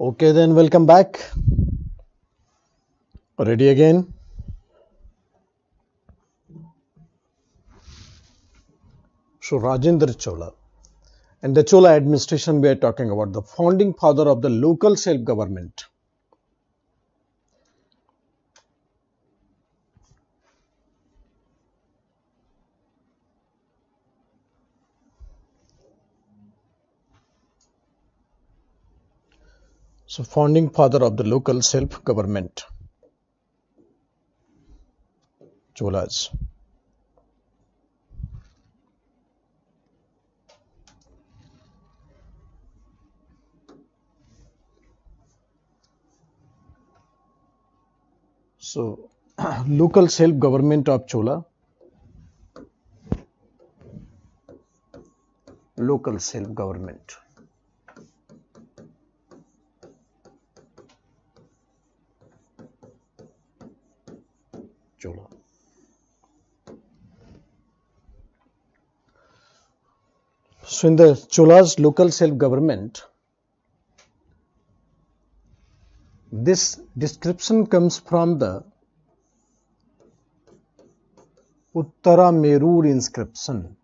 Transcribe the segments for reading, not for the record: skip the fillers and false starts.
Okay, then welcome back. Ready again? So, Rajendra Chola. And the Chola administration, we are talking about the founding father of the local self government. So, founding father of the local self government, Cholas. So, local self government of Chola, local self government. Chola. So, in the Chola's local self government, this description comes from the Uttara Merur inscription.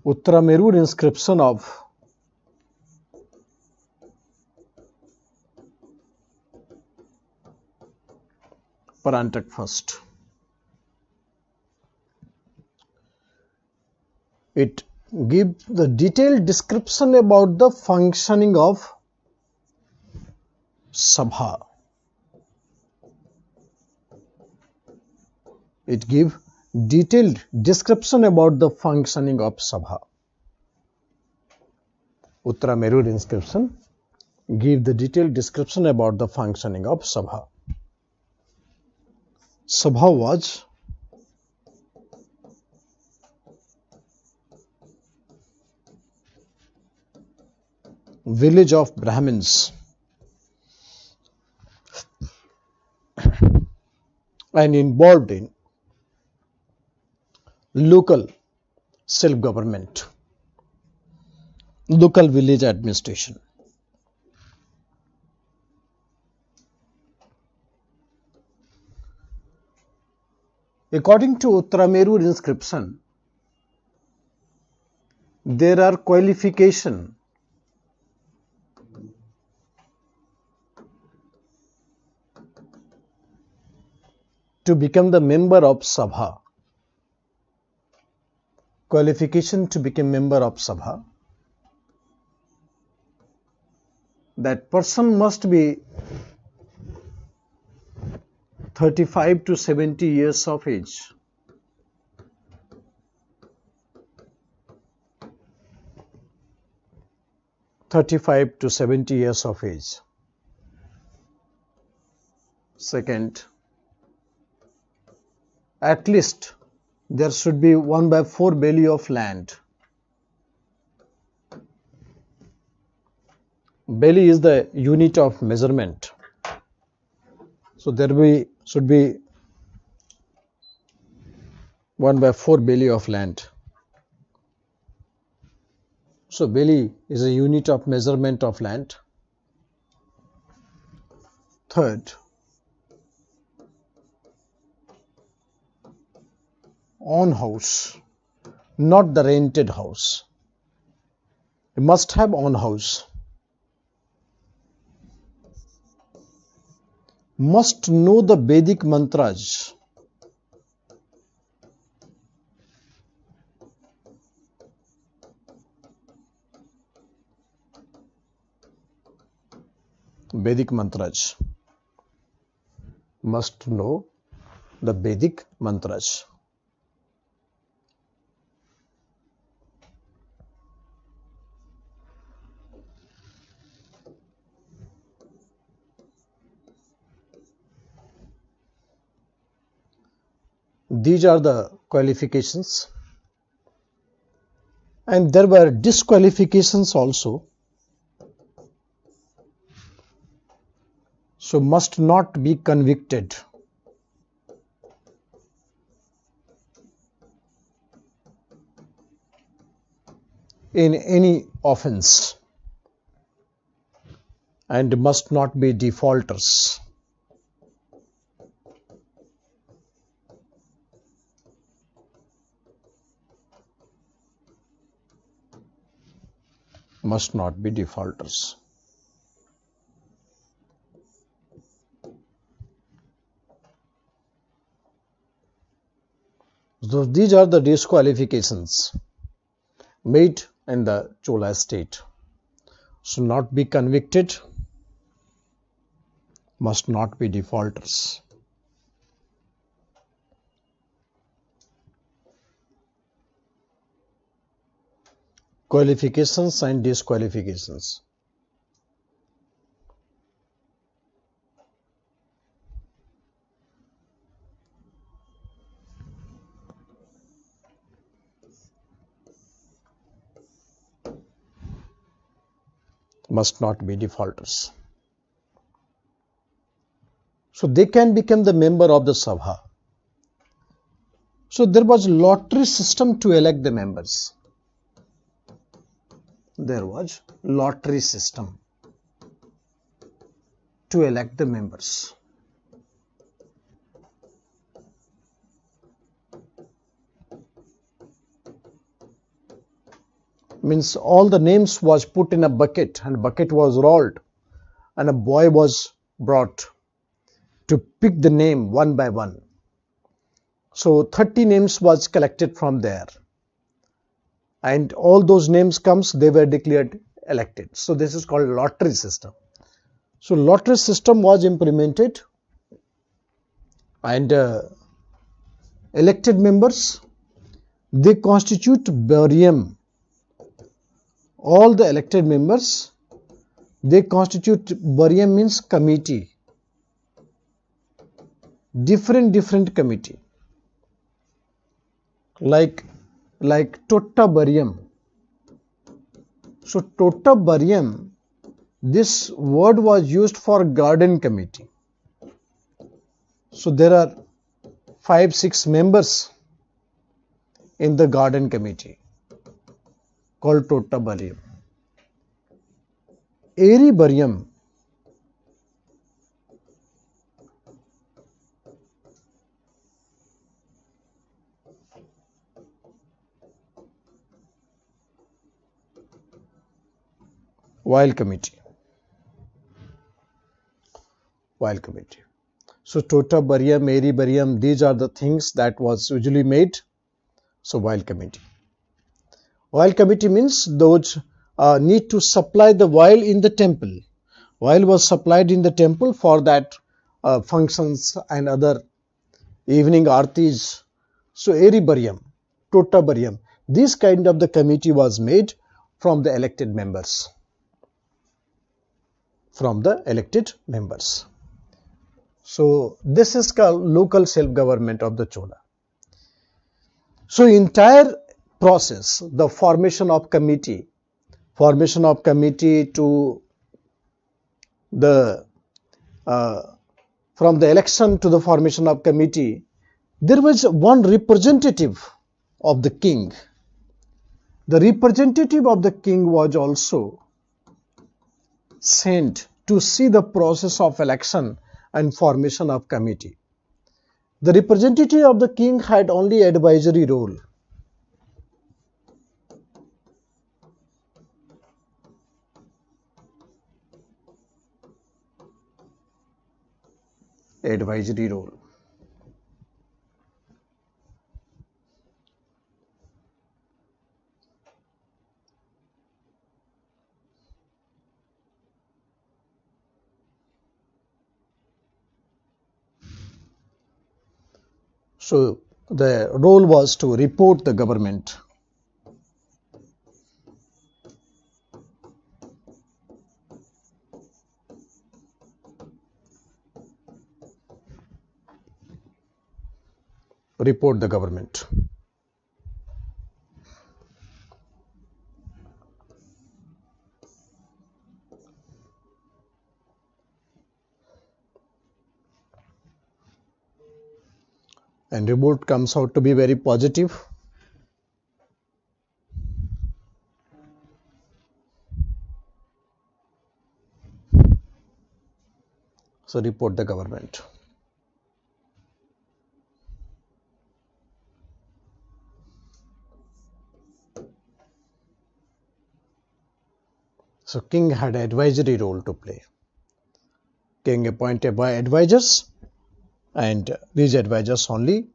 Uttara Merur inscription of Parantak first. It gives the detailed description about the functioning of Sabha. It gives detailed description about the functioning of Sabha. Uttara Merur inscription give the detailed description about the functioning of Sabha. Sabha was village of Brahmins and involved in local self-government, local village administration. According to Uttara Merur inscription, there are qualifications to become the member of Sabha. Qualification to become member of Sabha. That person must be 35 to 70 years of age. (35 to 70 years of age). Second, at least there should be 1/4 belly of land. Belly is the unit of measurement. So there should be 1/4 belly of land. So belly is a unit of measurement of land. Third, own house, not the rented house. You must have own house. Must know the Vedic mantras. Vedic mantras. Must know the Vedic mantras. These are the qualifications, and there were disqualifications also. So must not be convicted. in any offense and must not be defaulters. Must not be defaulters. So these are the disqualifications made in the Chola state. So not be convicted, must not be defaulters. Qualifications and disqualifications. Must not be defaulters. So they can become the member of the Sabha. So there was lottery system to elect the members. There was lottery system to elect the members. Means all the names was put in a bucket and bucket was rolled and a boy was brought to pick the name one by one. So 30 names was collected from there and all those names comes, they were declared elected. So this is called lottery system. So lottery system was implemented and elected members, they constitute Barium. All the elected members, they constitute Barium means committee. Different committee. Like Totta Barium. So Totta Barium, this word was used for garden committee. So there are 5-6 members in the garden committee called Totta Barium. Eri Barium, Wild committee. Wild committee. So Totta Barium, Eri Barium, these are the things that was usually made. So wild committee. Wild committee means those need to supply the oil in the temple. Oil was supplied in the temple for that functions and other evening artis. So Eri Barium, Totta Barium, this kind of the committee was made from the elected members. So this is called local self-government of the Chola. So entire process, the formation of committee to the from the election to the formation of committee, there was one representative of the king. The representative of the king was also sent to see the process of election and formation of committee. The representative of the king had only advisory role. Advisory role. So the role was to report the government. Report the government. And report comes out to be very positive. So report the government. So king had advisory role to play. King appointed by advisors, and these advisors only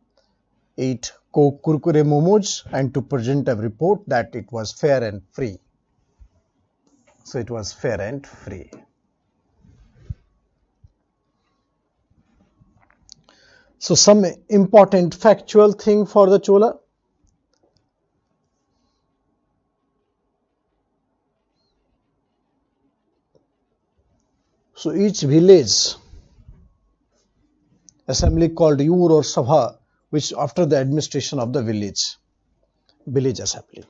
eat kurkure momos and to present a report that it was fair and free. So it was fair and free. So some important factual thing for the Chola. So each village assembly called Ur or Sabha, which after the administration of the village assembly.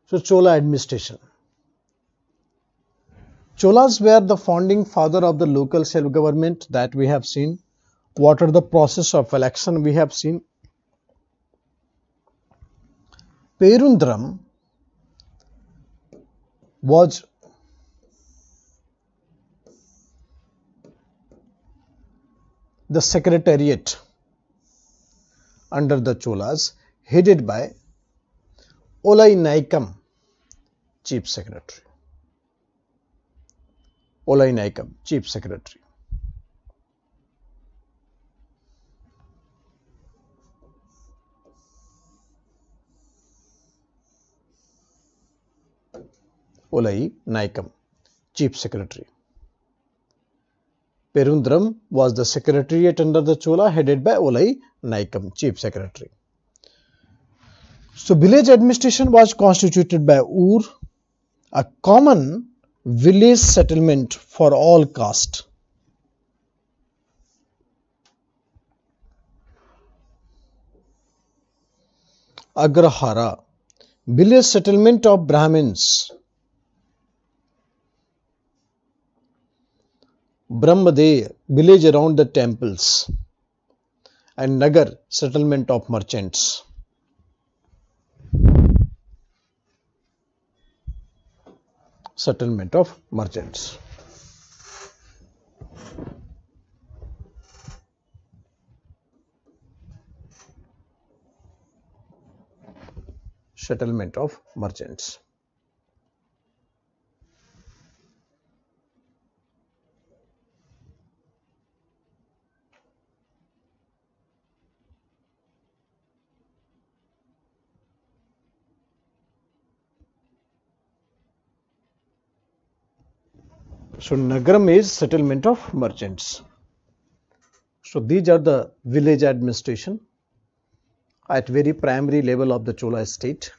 So Chola administration. Cholas were the founding father of the local self-government that we have seen. What are the process of election we have seen. Perundram was the secretariat under the Cholas, headed by Olai Naikam, Chief Secretary. Olai Naikam, Chief Secretary. Olai Naikam, Chief Secretary. Perundram was the secretariat under the Chola, headed by Olai Naikam, Chief Secretary. So village administration was constituted by Ur, a common village settlement for all caste. Agrahara, village settlement of Brahmins. Brahmadeh, village around the temples. And Nagar, settlement of merchants. Settlement of merchants. Settlement of merchants. So Nagaram is settlement of merchants. So these are the village administration at very primary level of the Chola state.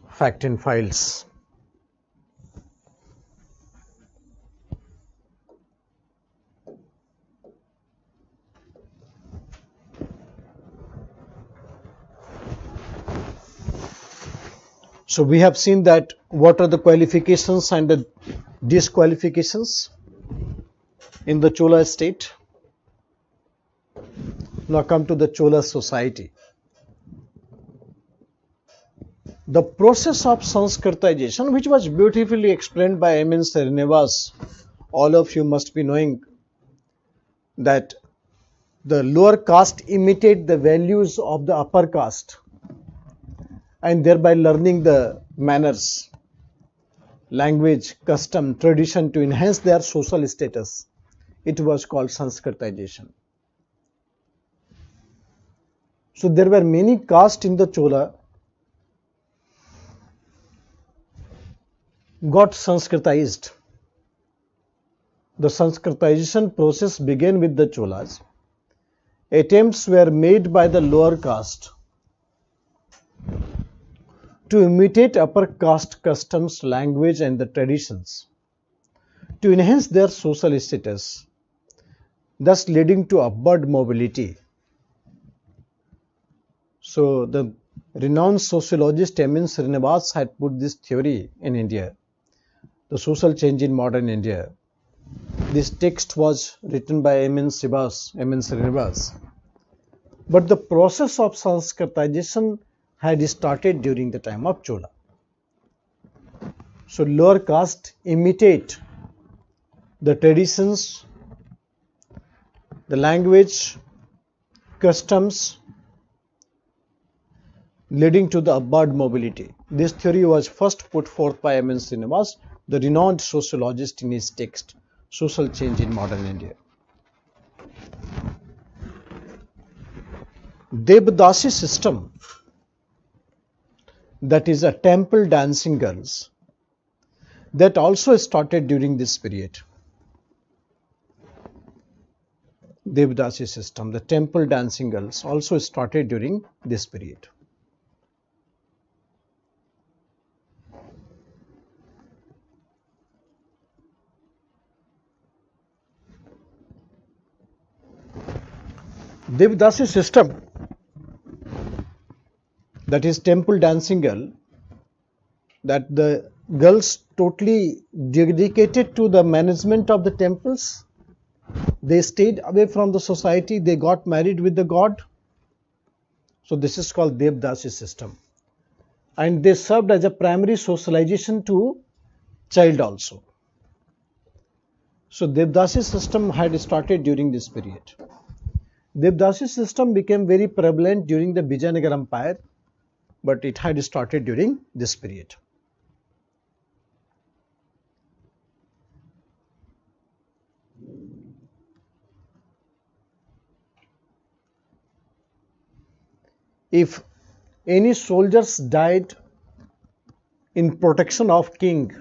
Fact and files. So we have seen that what are the qualifications and the disqualifications in the Chola state. Now come to the Chola society. The process of Sanskritization, which was beautifully explained by M.N. Srinivas, all of you must be knowing that the lower caste imitate the values of the upper caste and thereby learning the manners, language, custom, tradition to enhance their social status. It was called Sanskritization. So there were many castes in the Chola got Sanskritized. The Sanskritization process began with the Cholas. Attempts were made by the lower caste to imitate upper caste customs, language and the traditions to enhance their social status, thus leading to upward mobility. So the renowned sociologist M.N. Srinivas had put this theory in India, the social change in modern India. This text was written by M.N. Srinivas. But the process of Sanskritization had started during the time of Chola. So lower caste imitate the traditions, the language, customs, leading to the upward mobility. This theory was first put forth by M.N. Srinivas, the renowned sociologist, in his text, Social Change in Modern India. Devdasi system, that is a temple dancing girls, that also started during this period. Devdasi system, the temple dancing girls, also started during this period. Devdasi system, that is temple dancing girl, that the girls totally dedicated to the management of the temples. They stayed away from the society, they got married with the god. So this is called Devdasi system. And they served as a primary socialization to child also. So Devdasi system had started during this period. Devdasi system became very prevalent during the Vijayanagara Empire, but it had started during this period. If any soldiers died in protection of king,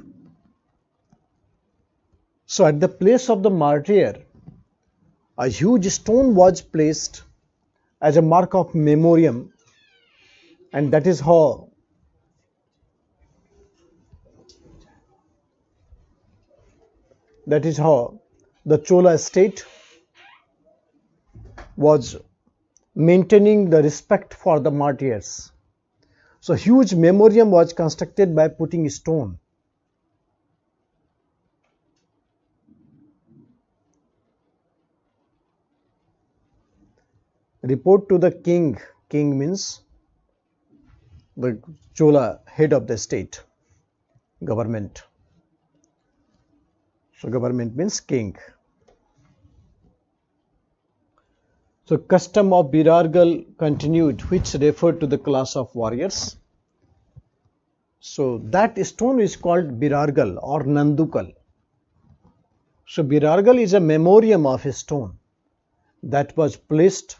so at the place of the martyr, a huge stone was placed as a mark of memoriam, and that is how the Chola state was maintaining the respect for the martyrs. So huge memoriam was constructed by putting stone. Report to the king. King means the Chola head of the state, government. So government means king. So custom of Birargal continued, which referred to the class of warriors. So that stone is called Birargal or Nandukal. So Birargal is a memoriam of a stone that was placed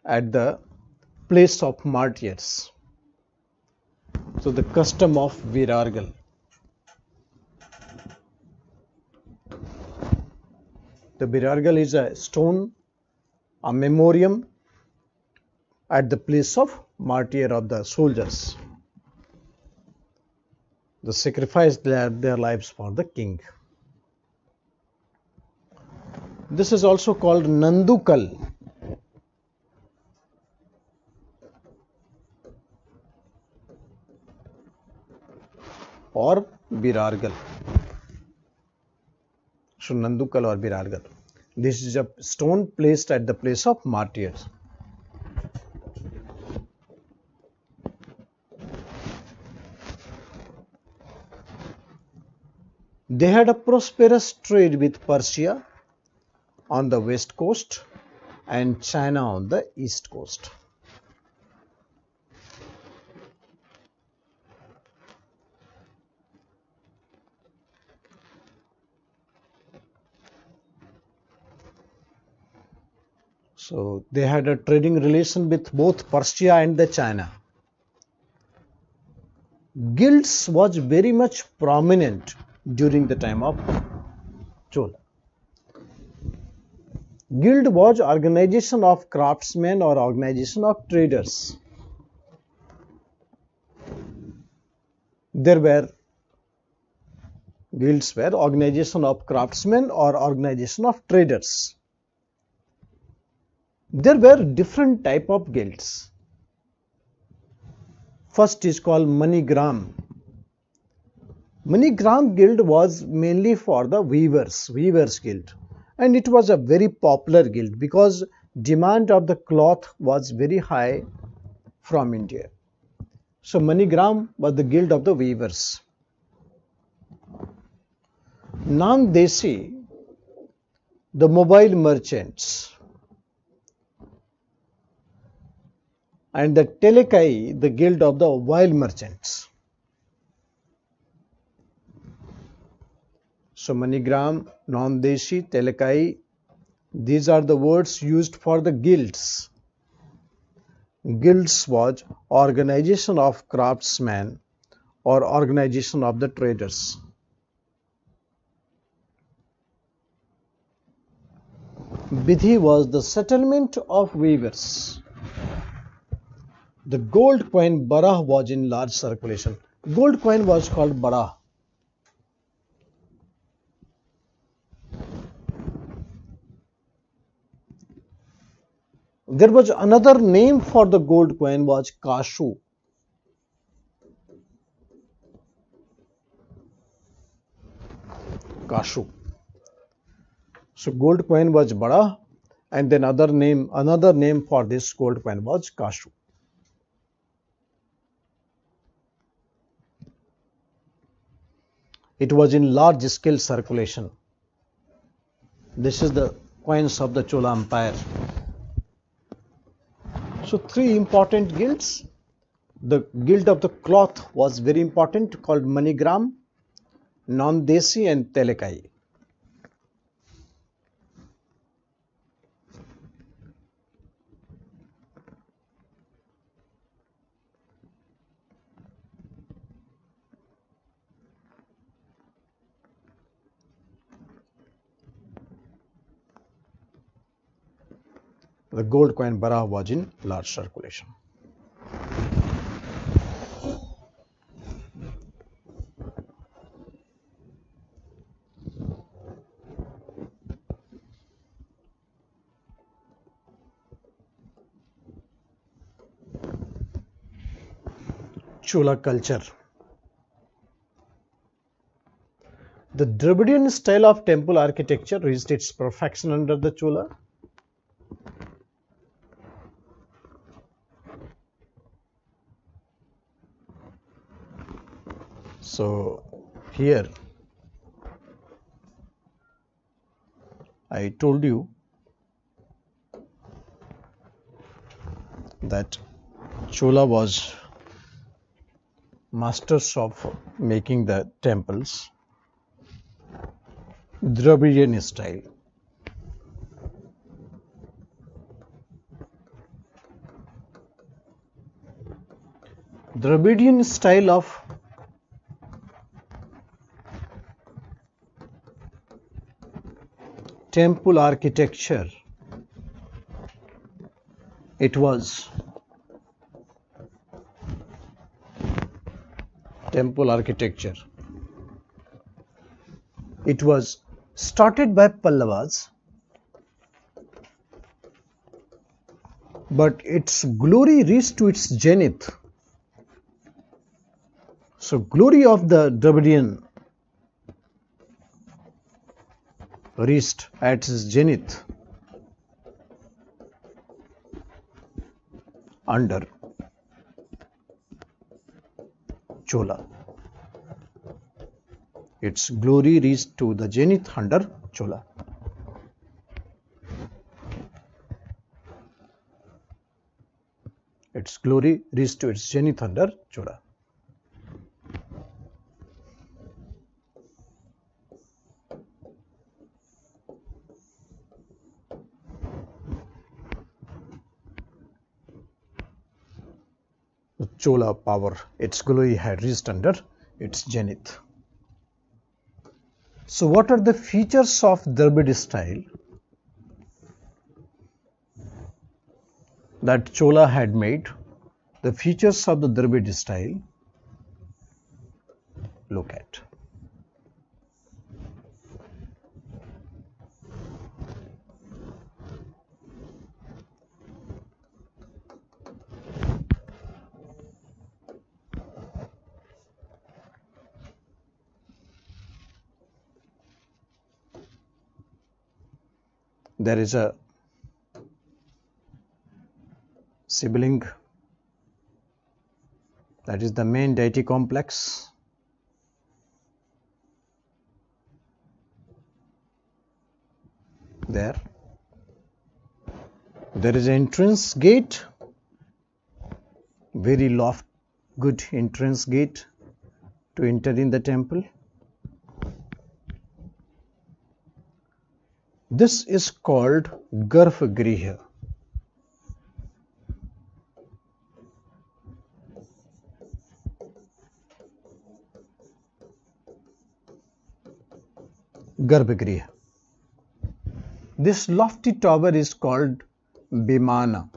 at the place of martyrs. So the custom of Birargal. The Birargal is a stone, a memoriam at the place of martyr of the soldiers. They sacrificed their lives for the king. This is also called Nandukal. Or Birargal. So Nandukal or Birargal. This is a stone placed at the place of martyrs. They had a prosperous trade with Persia on the west coast and China on the east coast. So they had a trading relation with both Persia and the China. Guilds was very much prominent during the time of Chola. Guild was organization of craftsmen or organization of traders. Guilds were organization of craftsmen or organization of traders. There were different type of guilds. First is called Manigram. Manigram guild was mainly for the weavers guild, and it was a very popular guild because demand of the cloth was very high from India. So Manigram was the guild of the weavers. Nandesi, the mobile merchants, and the Telekai, the guild of the oil merchants. So MoneyGram, Nandesi, Telekai, these are the words used for the guilds. Guilds was organization of craftsmen or organization of the traders. Bidhi was the settlement of weavers. The gold coin Barah was in large circulation. Gold coin was called Barah. There was another name for the gold coin was Kashu. Kashu. So gold coin was Bada, and then another name for this gold coin was Kashu. It was in large scale circulation. This is the coins of the Chola Empire. So three important guilds. The guild of the cloth was very important, called MoneyGram, Nandesi and Telekai. The gold coin Bara was in large circulation. Chola culture. The Dravidian style of temple architecture reached its perfection under the Chola. So here I told you that Chola was masters of making the temples Dravidian style. Dravidian style of temple architecture, it was temple architecture. It was started by Pallavas, but its glory reached to its zenith. So glory of the Dravidian reached at its zenith under Chola. Its glory reached to the zenith under Chola. Its glory reached to its zenith under Chola. The Chola power, its glory had reached under its zenith. So what are the features of Dravid style that Chola had made? The features of the Dravid style, look at. There is a sibling, that is the main deity complex. there. There is an entrance gate, very good entrance gate to enter in the temple. This is called Garbhagriha. Garbhagriha. This lofty tower is called Vimana.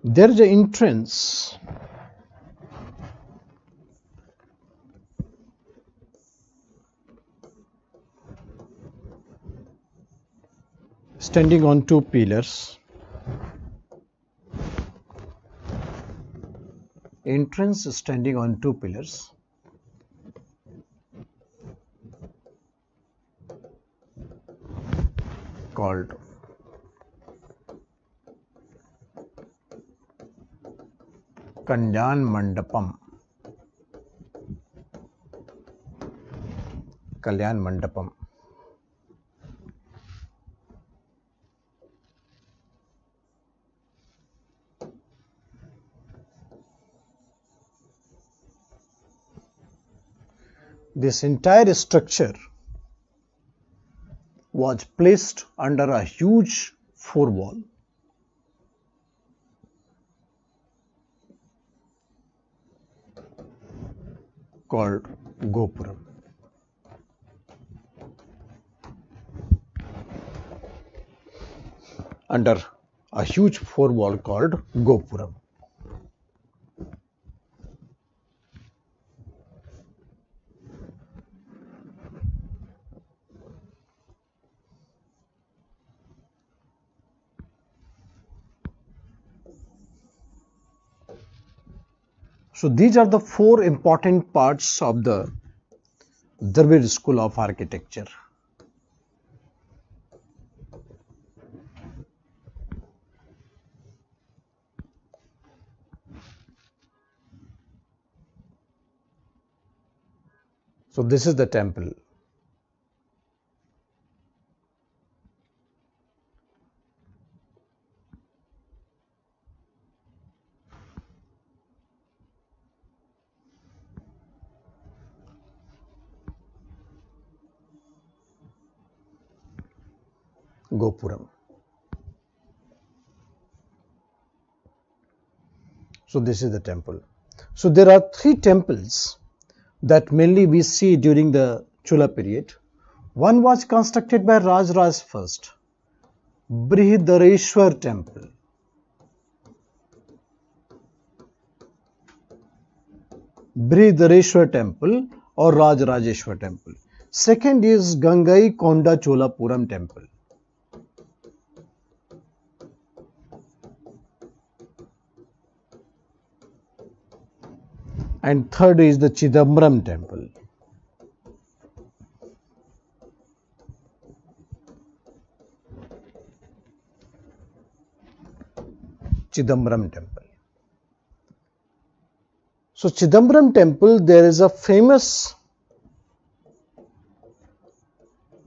There is an entrance standing on two pillars. Entrance standing on two pillars. Called Kalyan Mandapam. Kalyan Mandapam. This entire structure was placed under a huge four wall called Gopuram. Under a huge four wall called Gopuram. So these are the four important parts of the Dravid School of Architecture. So this is the temple. Gopuram. So this is the temple. So there are three temples that mainly we see during the Chola period. One was constructed by Rajaraj first, Brihadareshwar temple. Brihadareshwar temple or Rajarajeshwar temple. Second is Gangai Konda Cholapuram temple. And third is the Chidambaram temple. Chidambaram temple. So Chidambaram temple, there is a famous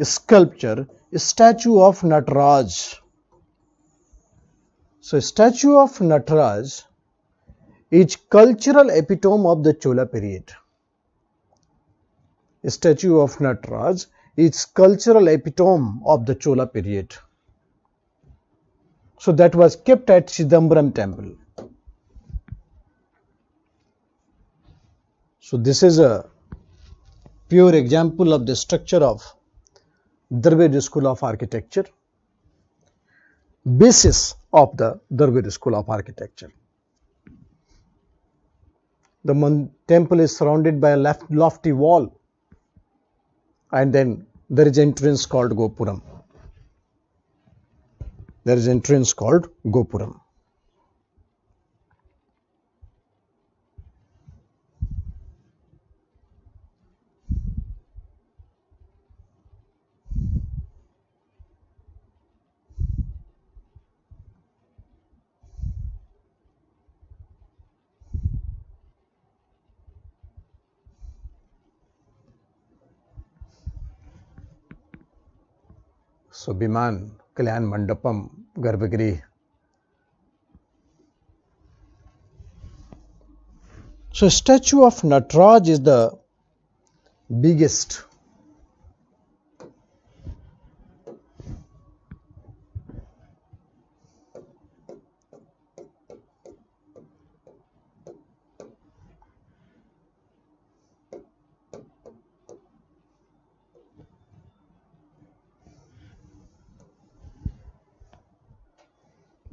sculpture, a statue of Nataraj. So statue of Nataraj is cultural epitome of the Chola period. A statue of Nataraj is cultural epitome of the Chola period. So that was kept at Chidambaram temple. So this is a pure example of the structure of Dravid School of Architecture, basis of the Dravid School of Architecture. The temple is surrounded by a lofty wall, and then there is entrance called Gopuram. There is entrance called Gopuram. So Biman, Kalyan Mandapam, Garbhagriha. So statue of Nataraj is the biggest.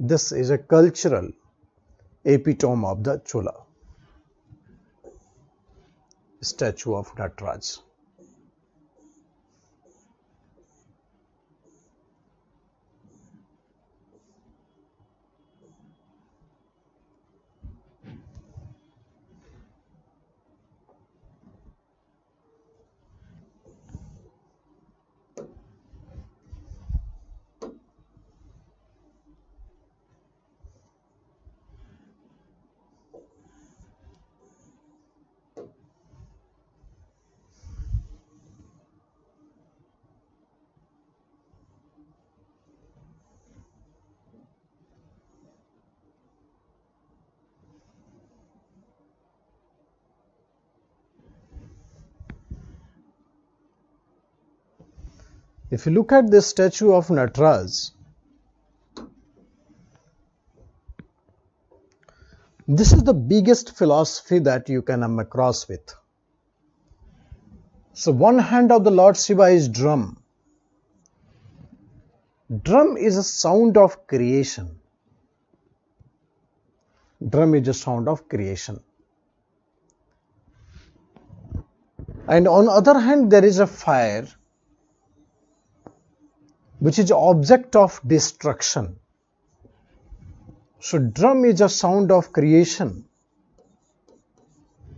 This is a cultural epitome of the Chola. Statue of Nataraj. If you look at this statue of Nataraj, this is the biggest philosophy that you can come across with. So one hand of the Lord Shiva is drum. Drum is a sound of creation. Drum is a sound of creation. And on the other hand, there is a fire, which is object of destruction. So drum is a sound of creation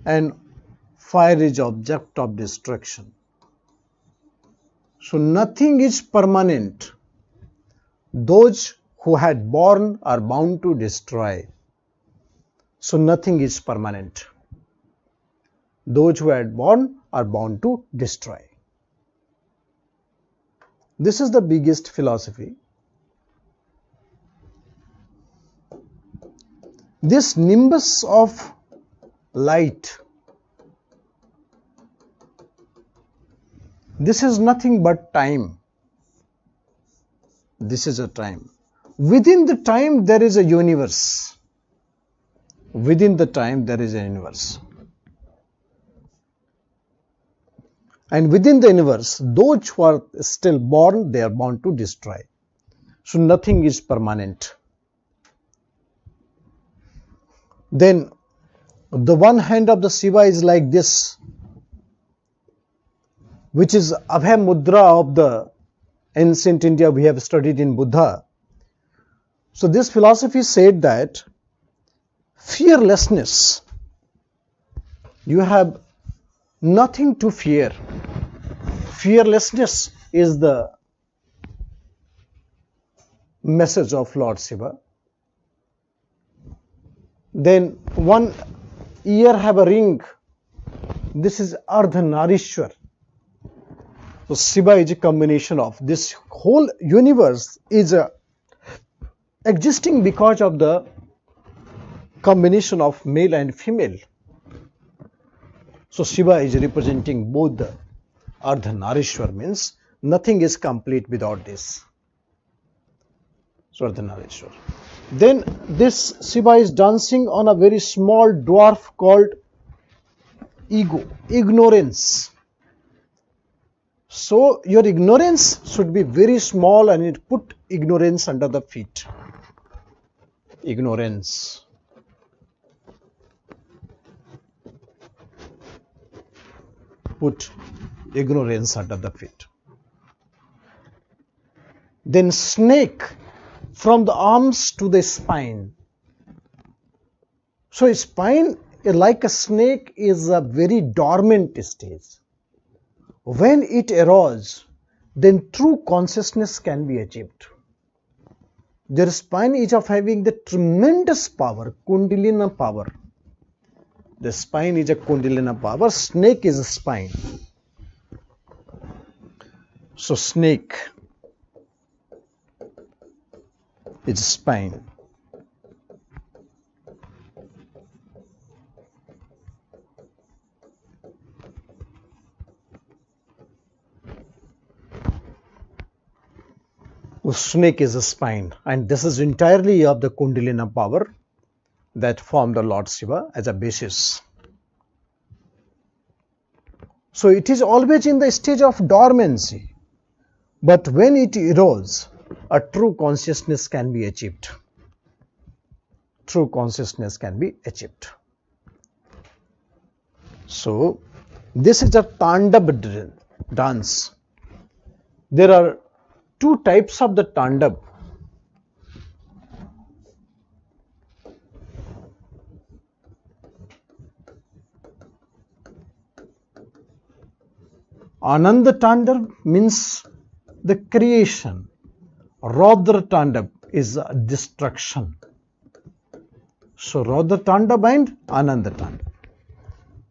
and fire is object of destruction. So nothing is permanent. Those who had born are bound to destroy. So nothing is permanent. Those who had born are bound to destroy. This is the biggest philosophy. This nimbus of light, this is nothing but time. This is a time. Within the time there is a universe. Within the time there is a universe. And within the universe, those who are still born, they are bound to destroy. So nothing is permanent. Then the one hand of the Shiva is like this, which is Abhay Mudra of the ancient India we have studied in Buddha. So this philosophy said that fearlessness, you have nothing to fear. Fearlessness is the message of Lord Shiva. Then one ear have a ring. This is Ardhanarishwar. So Shiva is a combination of this whole universe is existing because of the combination of male and female. So Shiva is representing both the Ardhanarishwar, means nothing is complete without this. So Ardhanarishwar. Then this Shiva is dancing on a very small dwarf called ego, ignorance. So your ignorance should be very small and it put ignorance under the feet. Ignorance. Put ignorance under the feet. Then snake, from the arms to the spine. So spine, like a snake, is a very dormant stage. When it arises, then true consciousness can be achieved. Their spine is of having the tremendous power, Kundalini power. The spine is a Kundalini power, snake is a spine. So snake. is spine. Snake is a spine, and this is entirely of the Kundalini power that form the Lord Shiva as a basis. So it is always in the stage of dormancy, but when it erodes, a true consciousness can be achieved. True consciousness can be achieved. So this is a Tandav dance. There are two types of the Tandav. Ananda Tandav means the creation. Raudra Tandav is destruction. So Raudra Tandav and Ananda Tandav.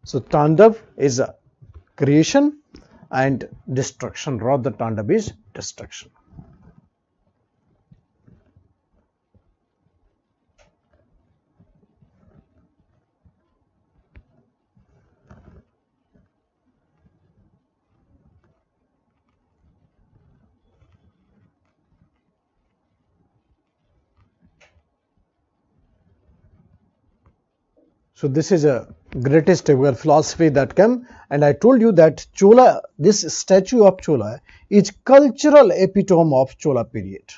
So Tandav is a creation and destruction. Raudra Tandav is destruction. So this is a greatest ever philosophy that came, and I told you that Chola, this statue of Chola is cultural epitome of Chola period.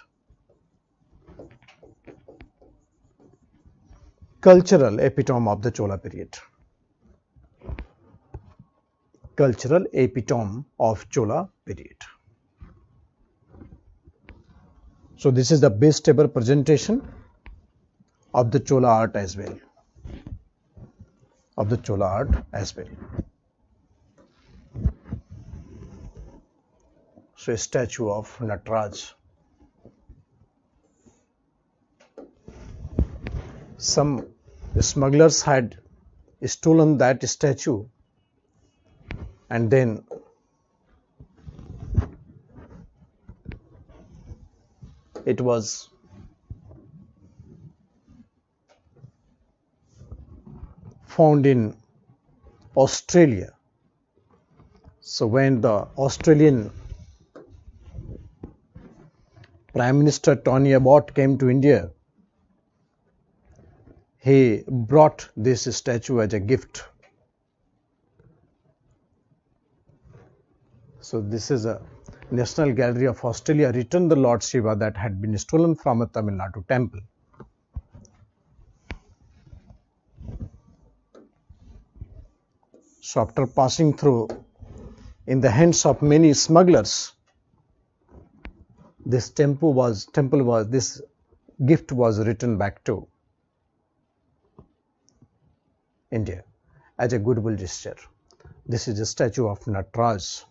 Cultural epitome of the Chola period. Cultural epitome of Chola period. So this is the best ever presentation of the Chola art as well. Of the Chola art as well. So a statue of Nataraj. Some smugglers had stolen that statue, and then it was found in Australia. So when the Australian Prime Minister Tony Abbott came to India, he brought this statue as a gift. So this is a National Gallery of Australia returned the Lord Shiva that had been stolen from a Tamil Nadu temple. So after passing through in the hands of many smugglers, this this gift was returned back to India as a goodwill gesture. This is a statue of Nataraj.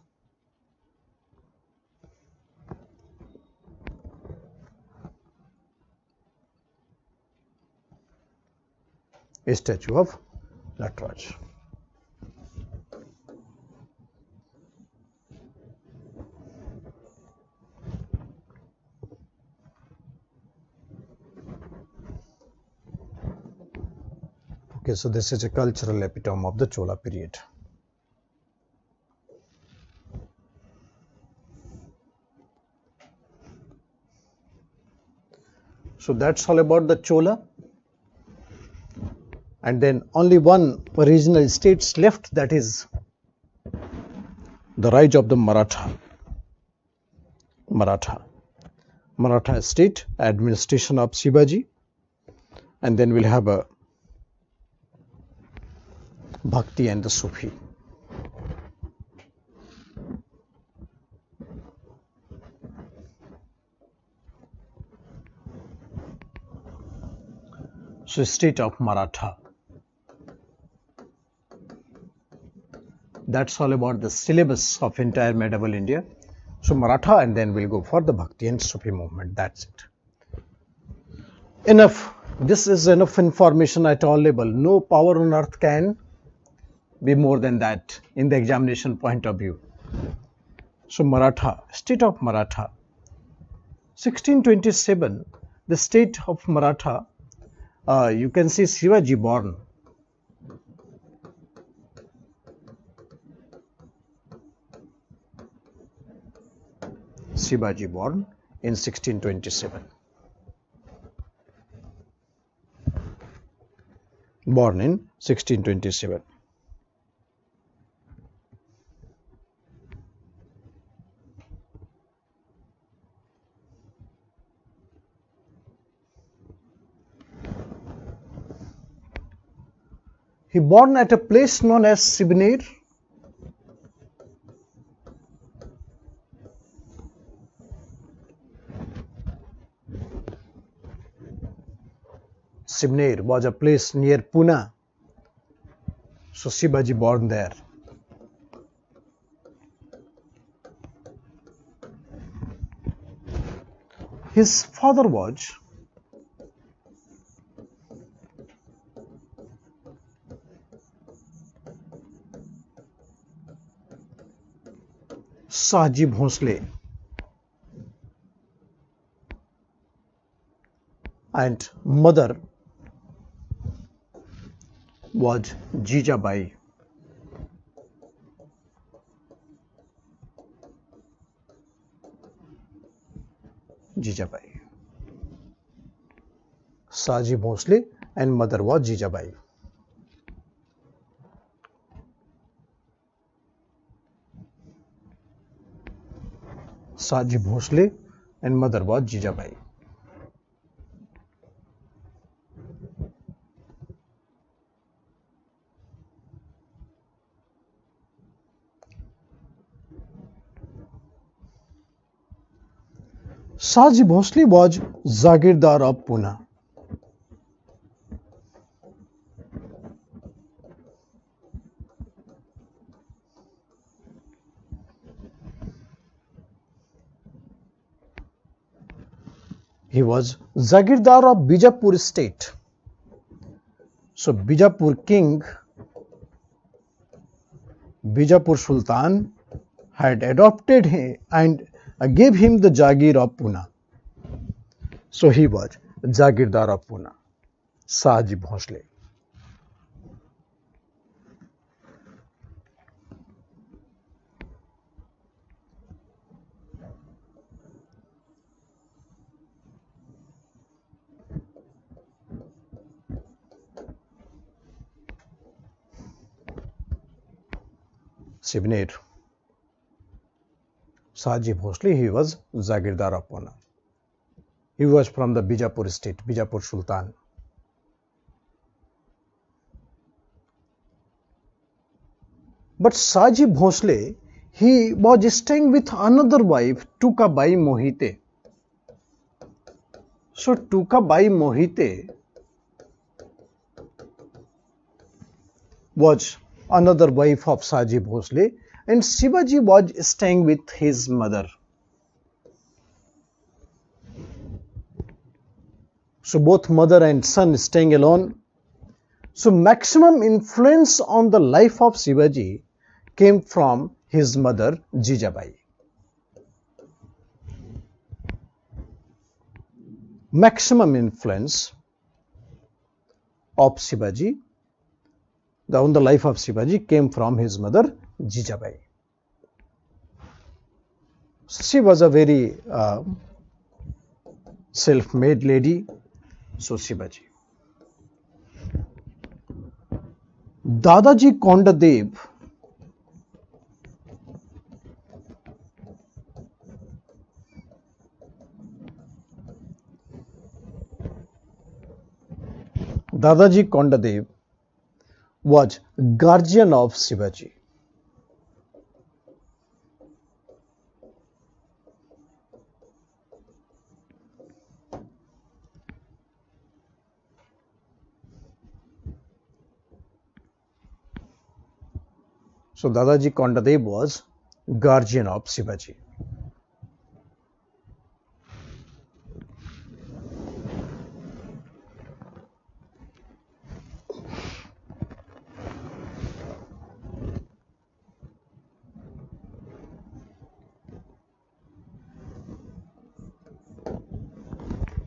A statue of Nataraj. Okay, so this is a cultural epitome of the Chola period. So that's all about the Chola. And then only one regional states left, that is the rise of the Maratha. Maratha state, administration of Shivaji, and then we'll have a Bhakti and the Sufi. So state of Maratha. That's all about the syllabus of entire medieval India. So Maratha, and then we'll go for the Bhakti and Sufi movement. That's it. Enough. This is enough information at all level. No power on earth can be more than that in the examination point of view. So Maratha, state of Maratha. 1627, the state of Maratha, you can see Shivaji born. Shivaji born in 1627. Born in 1627. He born at a place known as Sibner. Sibner was a place near Pune. So Shivaji born there. His father was Shahji Bhonsle and mother was Jijabai. Jijabai. Shahji Bhonsle and mother was Jijabai. Shahji Bhonsle and mother was Jijabai. Shahji Bhonsle was Jagirdar of Pune. He was Jagirdar of Bijapur state. So Bijapur king, Bijapur Sultan had adopted him and gave him the Jagir of Pune. So he was Jagirdar of Pune, Shahji Bhonsle. Sibner. Shahji Bhonsle, he was Jagirdar of Pune. He was from the Bijapur state, Bijapur Sultan. But Shahji Bhonsle, he was staying with another wife, Tukabai Mohite. So Tukabai Mohite was another wife of Shahji Bhonsle, and Shivaji was staying with his mother. So both mother and son staying alone. So maximum influence on the life of Shivaji came from his mother Jijabai. Maximum influence of Shivaji on the life of Shivaji came from his mother Jijabai. She was a very self-made lady. So Shivaji. Dadaji Kondadev was guardian of Shivaji. So Dadaji Kondadev was guardian of Shivaji.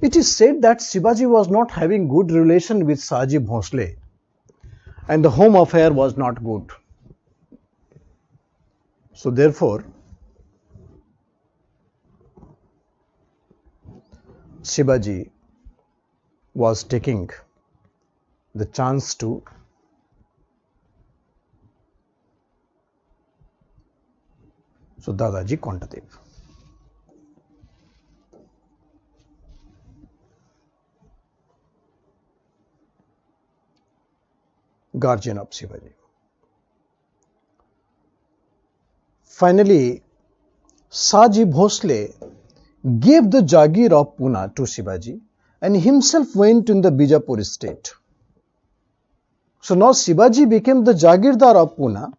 It is said that Shivaji was not having good relation with Shahaji Bhosle and the home affair was not good. So therefore, Shivaji was taking the chance to Dadaji Kondadev. Guardian of Shivaji. Finally, Shahaji Bhosle gave the Jagir of Pune to Shivaji and himself went in the Bijapur state. So now Shivaji became the Jagirdar of Pune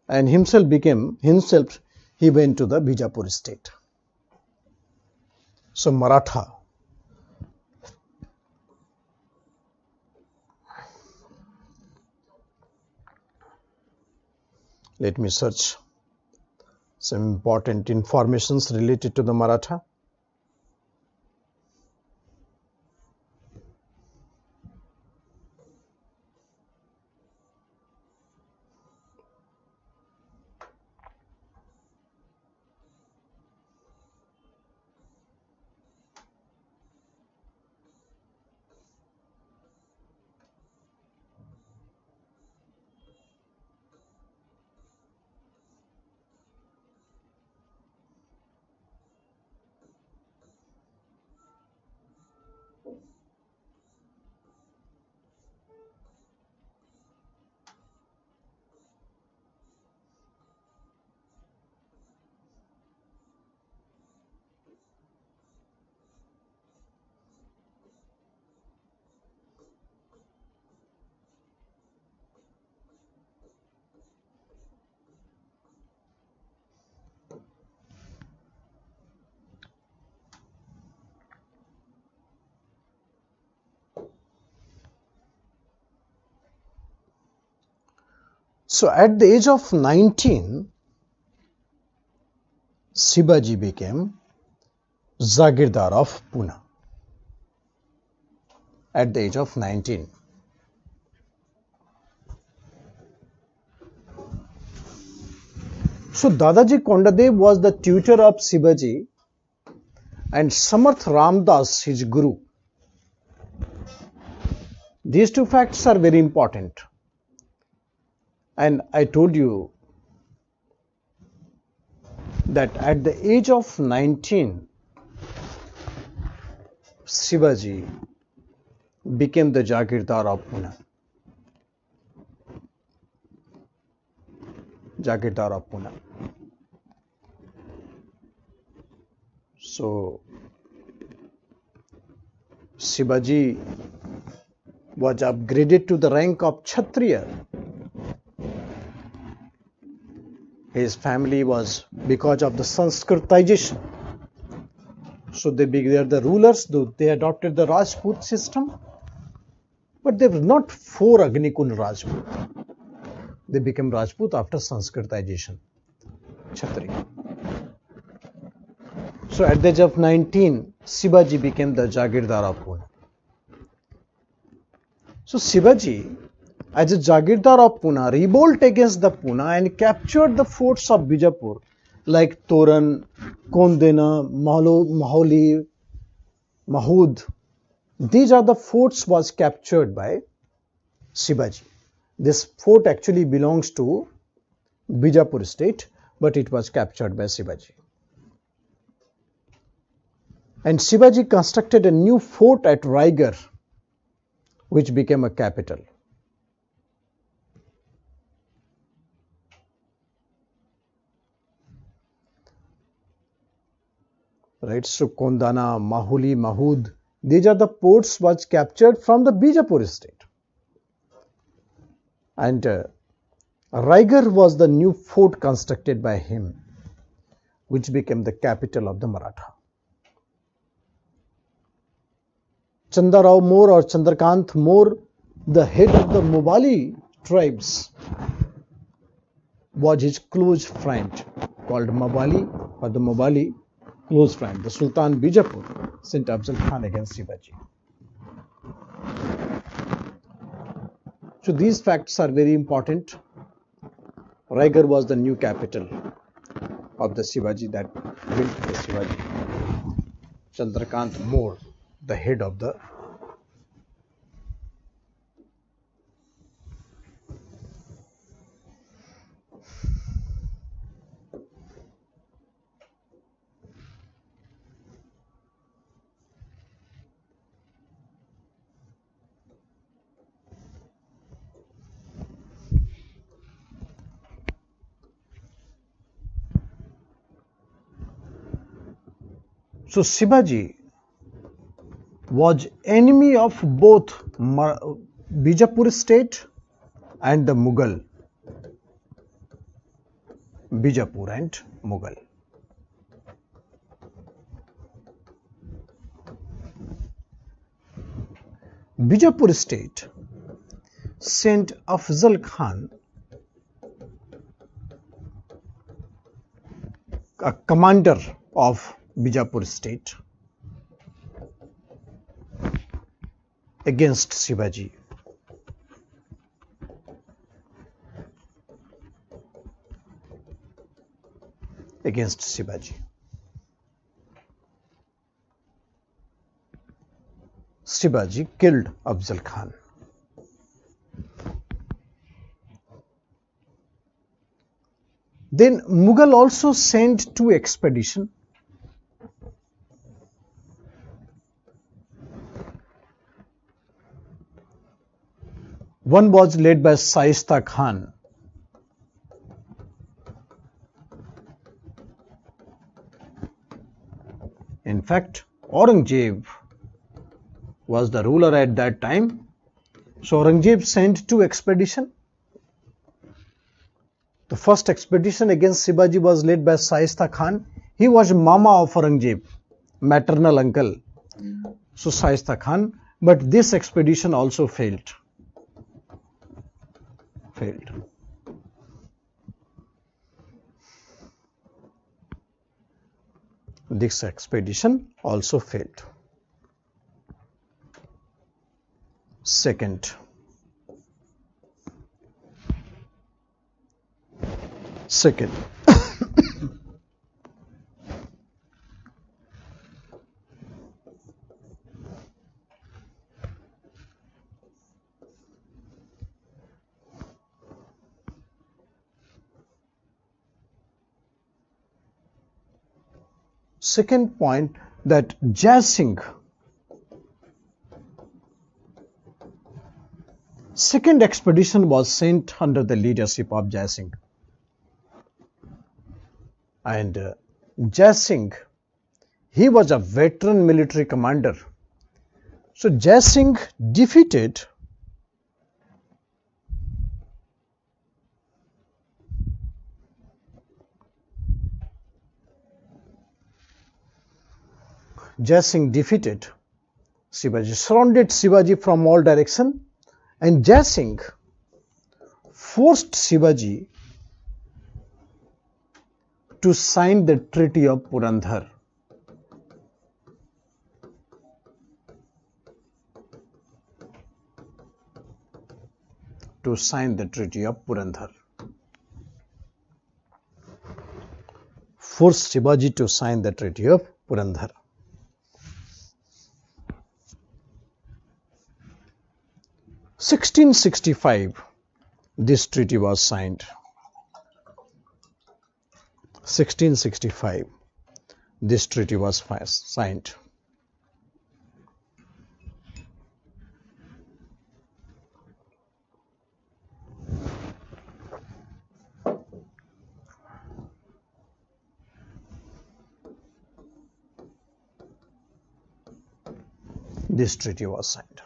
and he went to the Bijapur state. So Maratha. Let me search some important informations related to the Maratha. So at the age of 19, Shivaji became Jagirdar of Pune. At the age of 19. So Dadaji Kondadev was the tutor of Shivaji and Samarth Ramdas his guru. These two facts are very important. And I told you that at the age of 19, Shivaji became the Jagirdar of Pune. Jagirdar of Pune. So Shivaji was upgraded to the rank of Kshatriya. His family was because of the Sanskritization. So they were the rulers, they adopted the Rajput system. But they were not for Agnikund Rajput. They became Rajput after Sanskritization. Kshatriya. So at the age of 19, Shivaji became the Jagirdar of Pune. So Shivaji, as a Jagirdar of Pune, revolt against the Pune and captured the forts of Bijapur like Toran, Kondena, Maholi, Mahud. These are the forts was captured by Shivaji. This fort actually belongs to Bijapur state, but it was captured by Shivaji. And Shivaji constructed a new fort at Raigarh, which became a capital. Right, so Kondana, Mahuli, Mahud, these are the ports was captured from the Bijapur state. And Raigarh was the new fort constructed by him, which became the capital of the Maratha. Chandarao More or Chandrakant More, the head of the Mobali tribes, was his close friend called Mobali or the Mobali close friend, the Sultan Bijapur. sent Afzal Khan against Shivaji. So these facts are very important. Raigarh was the new capital of the Shivaji that built the Shivaji. Chandrakant More, the head of the So Shivaji was enemy of both Bijapur state and the Mughal. Bijapur and Mughal. Bijapur state sent Afzal Khan, a commander of Bijapur state, against Shivaji. Against Shivaji. Shivaji killed Afzal Khan. Then Mughal also sent two expeditions. One was led by Shaista Khan. In fact, Aurangzeb was the ruler at that time. So Aurangzeb sent two expeditions. The first expedition against Shivaji was led by Shaista Khan. He was Mama of Aurangzeb, maternal uncle. So Shaista Khan, but this expedition also failed. This expedition also failed. Second second point, that Jai Singh, second expedition was sent under the leadership of Jai Singh. And Jai Singh, he was a veteran military commander. So Jai Singh defeated Shivaji, surrounded Shivaji from all directions, and Jai Singh forced Shivaji to sign the Treaty of Purandhar. Forced Shivaji to sign the Treaty of Purandhar. In 1665, this treaty was signed. 1665, this treaty was signed. This treaty was signed.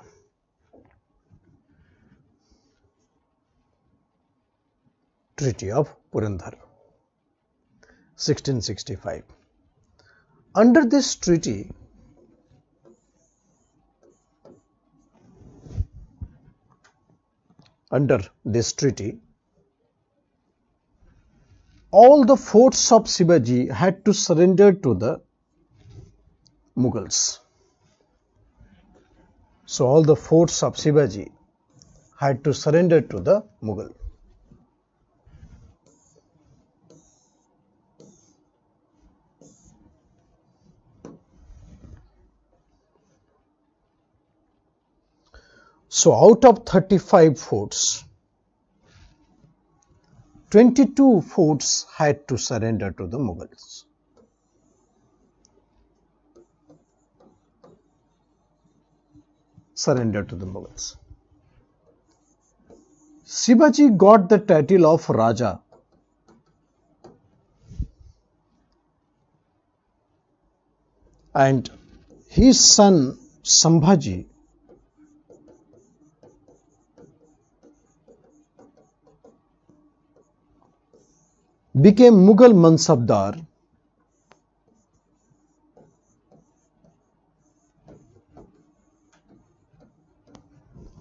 Treaty of Purandhar, 1665. Under this treaty, all the forts of Shivaji had to surrender to the Mughals. So all the forts of Shivaji had to surrender to the Mughal. So out of 35 forts, 22 forts had to surrender to the Mughals. Surrender to the Mughals. Shivaji got the title of Raja. And his son Sambhaji became Mughal Mansabdar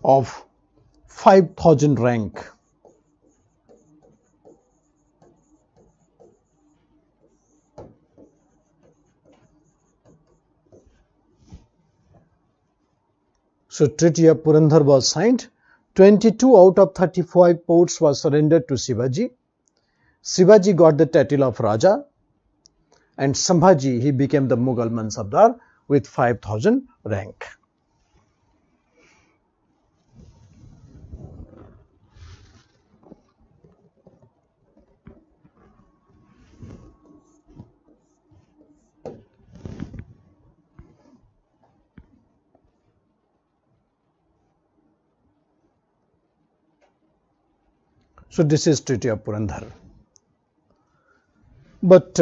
of 5,000 rank. So Treaty of Purandhar was signed. 22 out of 35 forts was surrendered to Shivaji. Shivaji got the title of Raja, and Sambhaji, he became the Mughal Mansabdar with 5,000 rank. So this is Treaty of Purandhar. But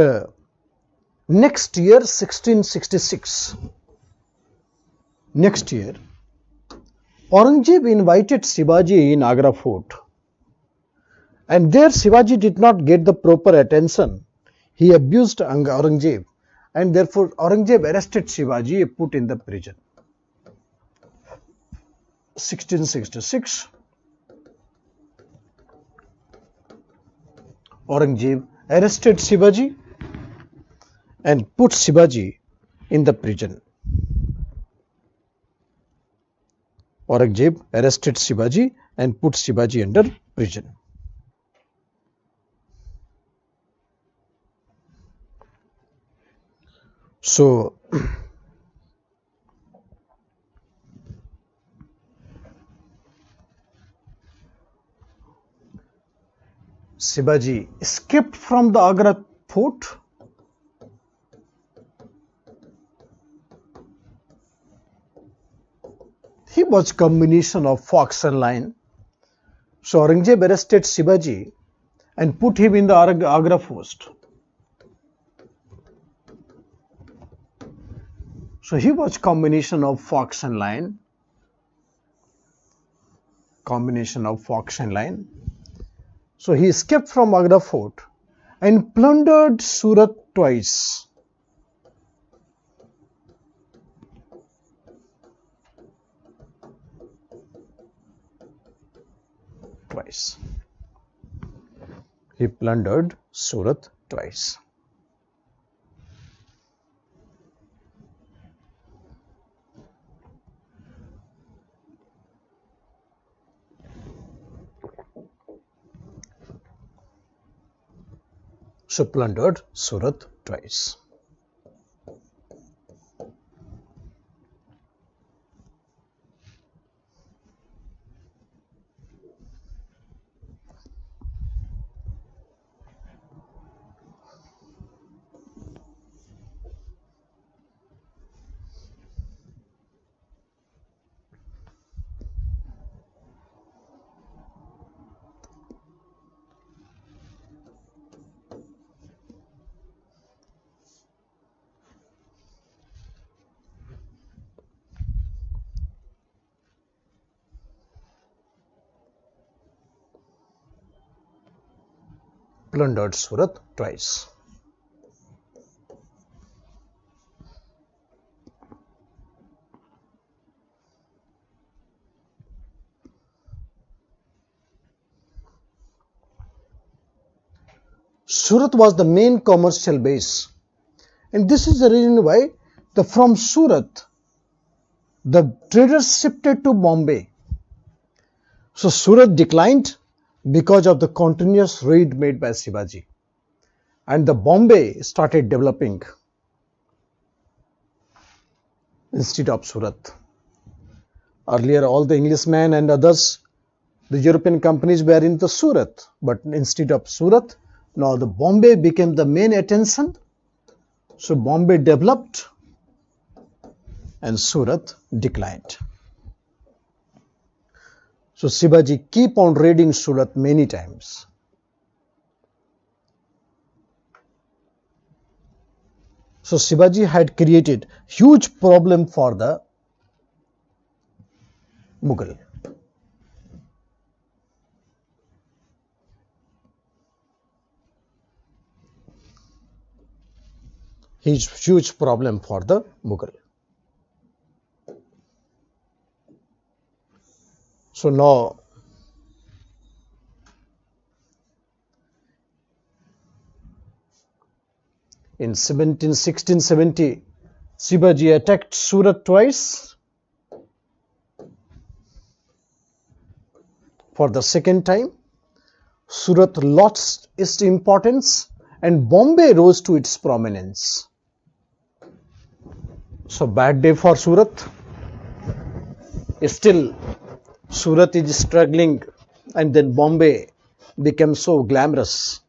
next year, 1666, next year, Aurangzeb invited Shivaji in Agra fort. And there Shivaji did not get the proper attention. He abused Aurangzeb, and therefore Aurangzeb arrested Shivaji, put in the prison. 1666, Aurangzeb arrested Shivaji and put Shivaji in the prison. Aurangzeb arrested Shivaji and put Shivaji under prison. So Shivaji escaped from the Agra fort. He was combination of fox and lion. So Aurangzeb arrested Shivaji and put him in the Agra fort. So he was combination of fox and lion. Combination of fox and lion. So he escaped from Agra fort and plundered Surat twice. He plundered Surat twice. So plundered Surat twice. Plundered Surat twice. Surat was the main commercial base, and this is the reason why from Surat the traders shifted to Bombay. So Surat declined because of the continuous raid made by Shivaji, and the Bombay started developing instead of Surat. Earlier, all the Englishmen and others, the European companies were in the Surat, but instead of Surat, now the Bombay became the main attention. So Bombay developed and Surat declined. So Shivaji keep on raiding Surat many times. So Shivaji had created huge problem for the Mughal. Huge problem for the Mughal. So now in 1670, Shivaji attacked Surat twice. For the second time, Surat lost its importance and Bombay rose to its prominence. So bad day for Surat. Still, Surat is struggling, and then Bombay became so glamorous.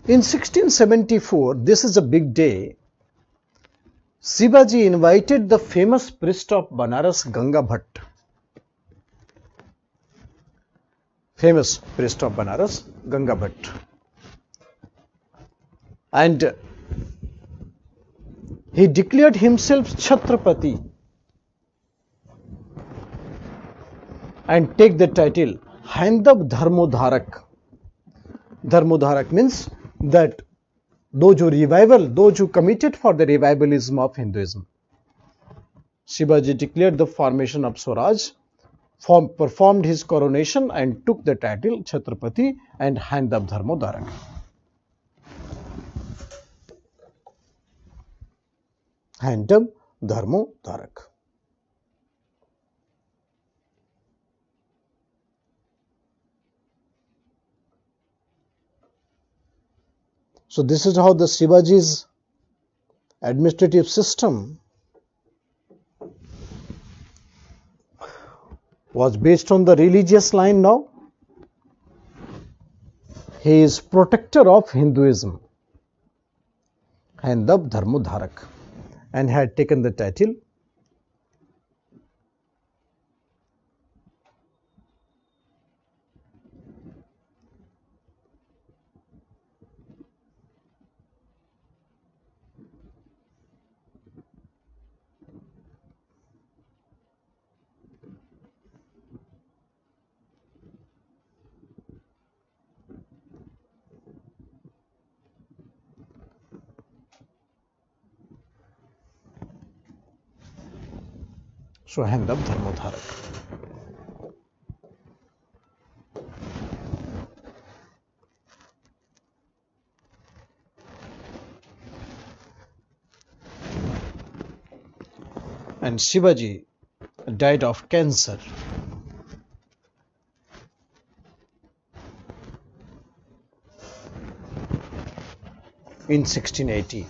In 1674, this is a big day. Shivaji invited the famous priest of Banaras, Ganga Bhatt. Famous priest of Banaras, Ganga Bhatt. And he declared himself Chhatrapati and take the title Haindav Dharmodharak. Dharmodharak means that those who committed for the revivalism of Hinduism. Shivaji declared the formation of Swaraj, performed his coronation and took the title Chhatrapati and Haindav Dharmodharak. Haindav Dharmodharak. So this is how the Shivaji's administrative system was based on the religious line now. He is protector of Hinduism, Haindav Dharmodharak, and had taken the title so Haindav Dharmodharak. And Shivaji died of cancer in 1680.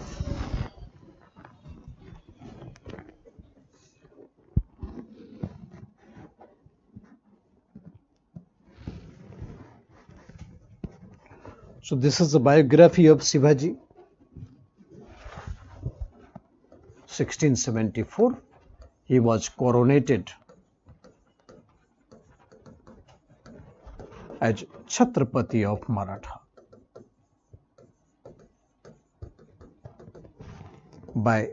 So this is the biography of Shivaji. 1674, he was coronated as Chhatrapati of Maratha by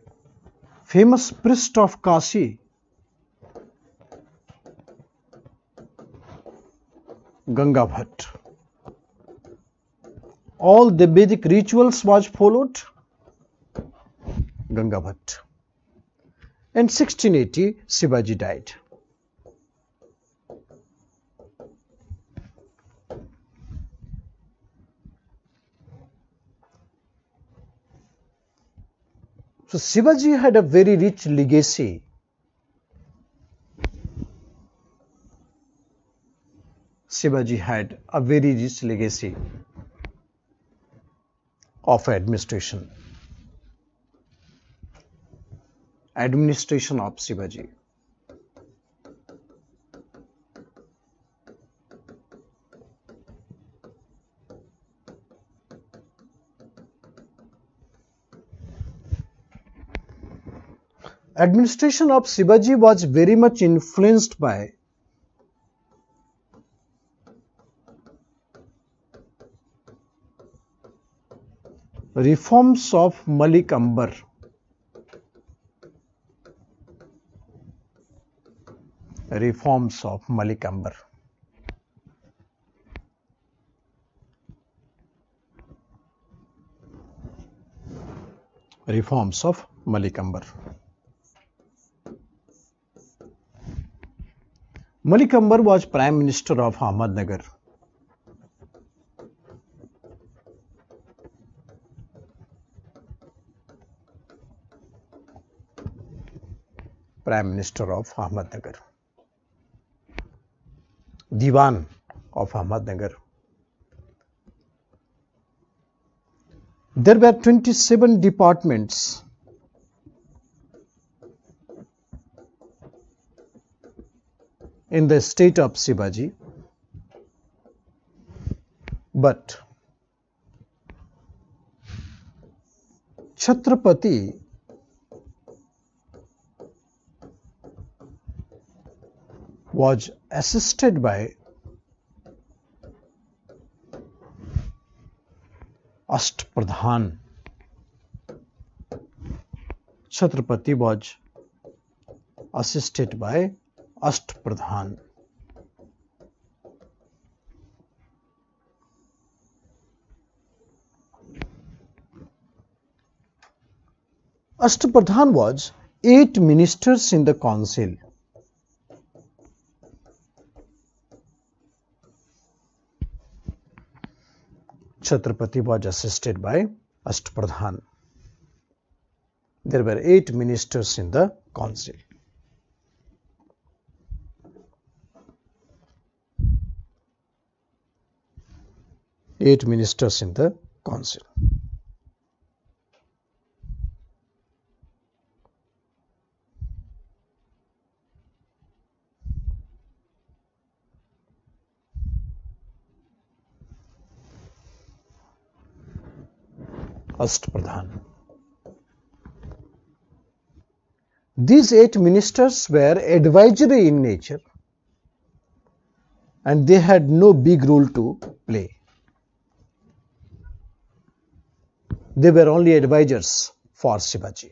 famous priest of Kashi, Ganga Bhatt. All the Vedic rituals was followed, Ganga Bhatt. And 1680, Shivaji died. So Shivaji had a very rich legacy. Shivaji had a very rich legacy of administration. Administration of Shivaji. Administration of Shivaji was very much influenced by reforms of Malik Ambar. Reforms of Malik Ambar. Reforms of Malik Ambar. Malik Ambar was Prime Minister of Ahmednagar. Prime Minister of Ahmednagar. Diwan of Ahmednagar. There were 27 departments in the state of Shivaji, but Chhatrapati was assisted by Ashtapradhan. Chhatrapati was assisted by Ashtapradhan. Ashtapradhan was 8 ministers in the council. Chhatrapati was assisted by Ashtapradhan. There were 8 ministers in the council. Eight ministers in the council. Ashtapradhan. These 8 ministers were advisory in nature and they had no big role to play. They were only advisors for Shivaji.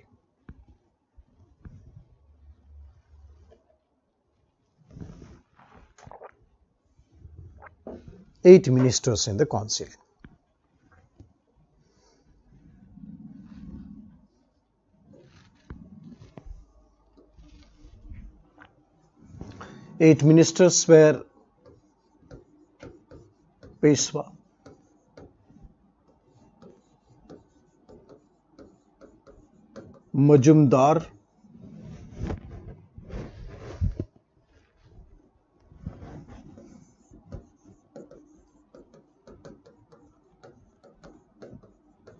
Eight ministers in the council. Eight ministers were Peshwa, Majumdar,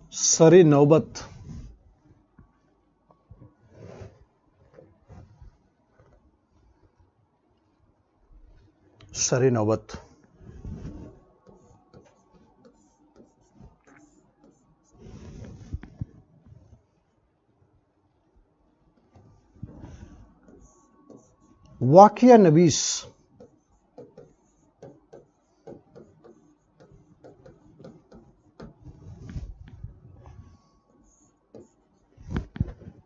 Sare Naubat, Sare Naubat, Wakia Navis,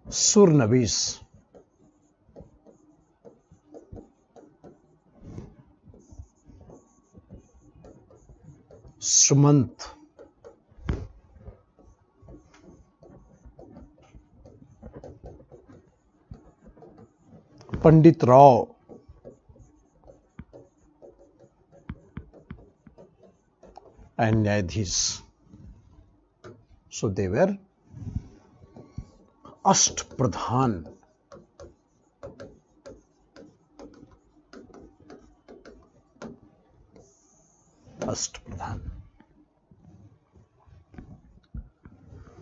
Sur Navis, Sumant, Pandit Rao, and Nyadhis. So they were Ashtapradhan. Ashtpradhan.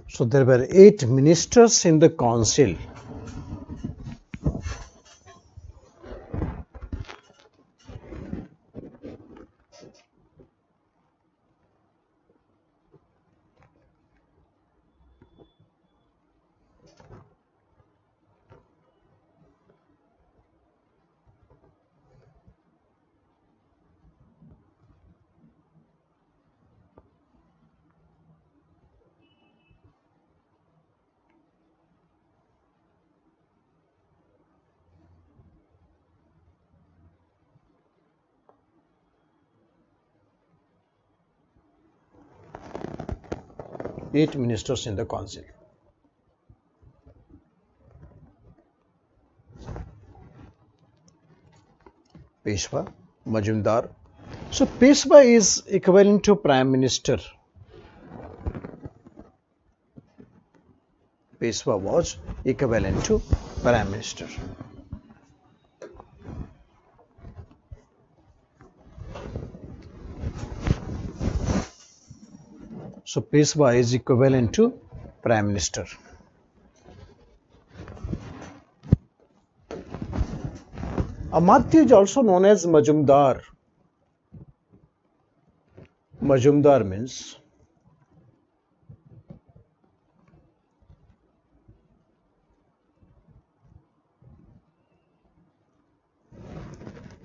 So there were 8 ministers in the council. Eight ministers in the council. Peshwa, Majumdar. So Peshwa is equivalent to Prime Minister. Peshwa was equivalent to Prime Minister. So Peshwa is equivalent to Prime Minister. Amartya is also known as Majumdar. Majumdar means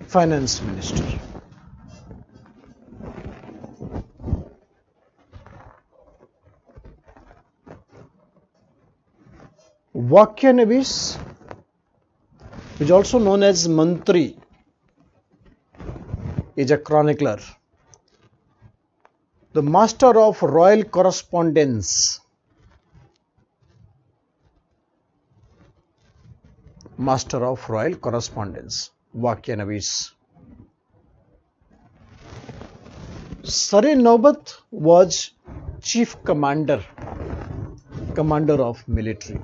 Finance Minister. Vakyanevis is also known as Mantri, is a chronicler. The master of royal correspondence. Master of royal correspondence, Vakyanevis. Sar-e-Naubat was chief commander of military.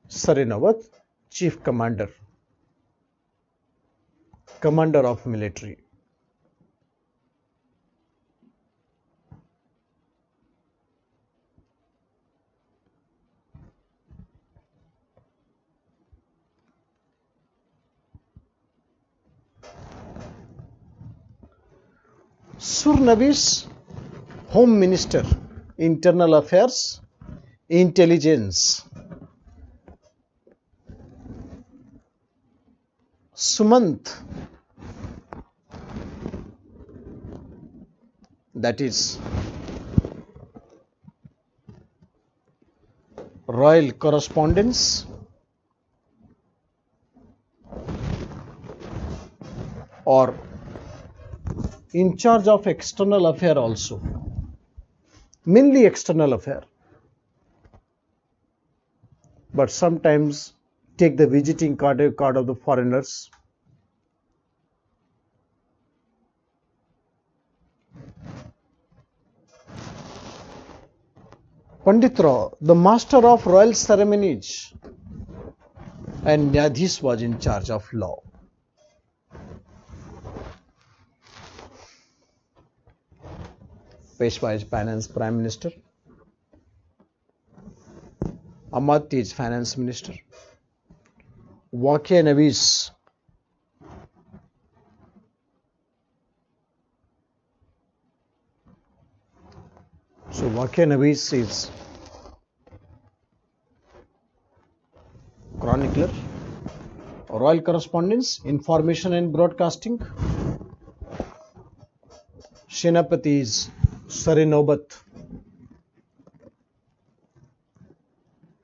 Sar-e-Naubat, chief commander of military. Sur-Navis, home minister, internal affairs, intelligence. Sumant, that is royal correspondence or in charge of external affair also, mainly external affair, but sometimes take the visiting card of the foreigners. Pandit Rao, the master of royal ceremonies, and Nyadhis was in charge of law. Peshwa is finance prime minister. Amartya is finance minister. Vakyanevis, so Vakyanevis is chronicler, royal correspondence, information and broadcasting. Senapati is Sar-e-Naubat.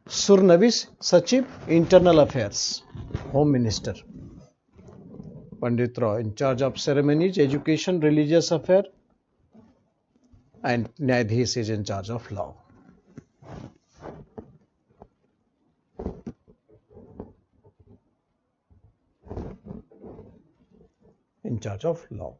Sur-Navis, Sachiv, internal affairs, home minister. Pandit Rao in charge of ceremonies, education, religious affair, and Nyadhis is in charge of law. In charge of law.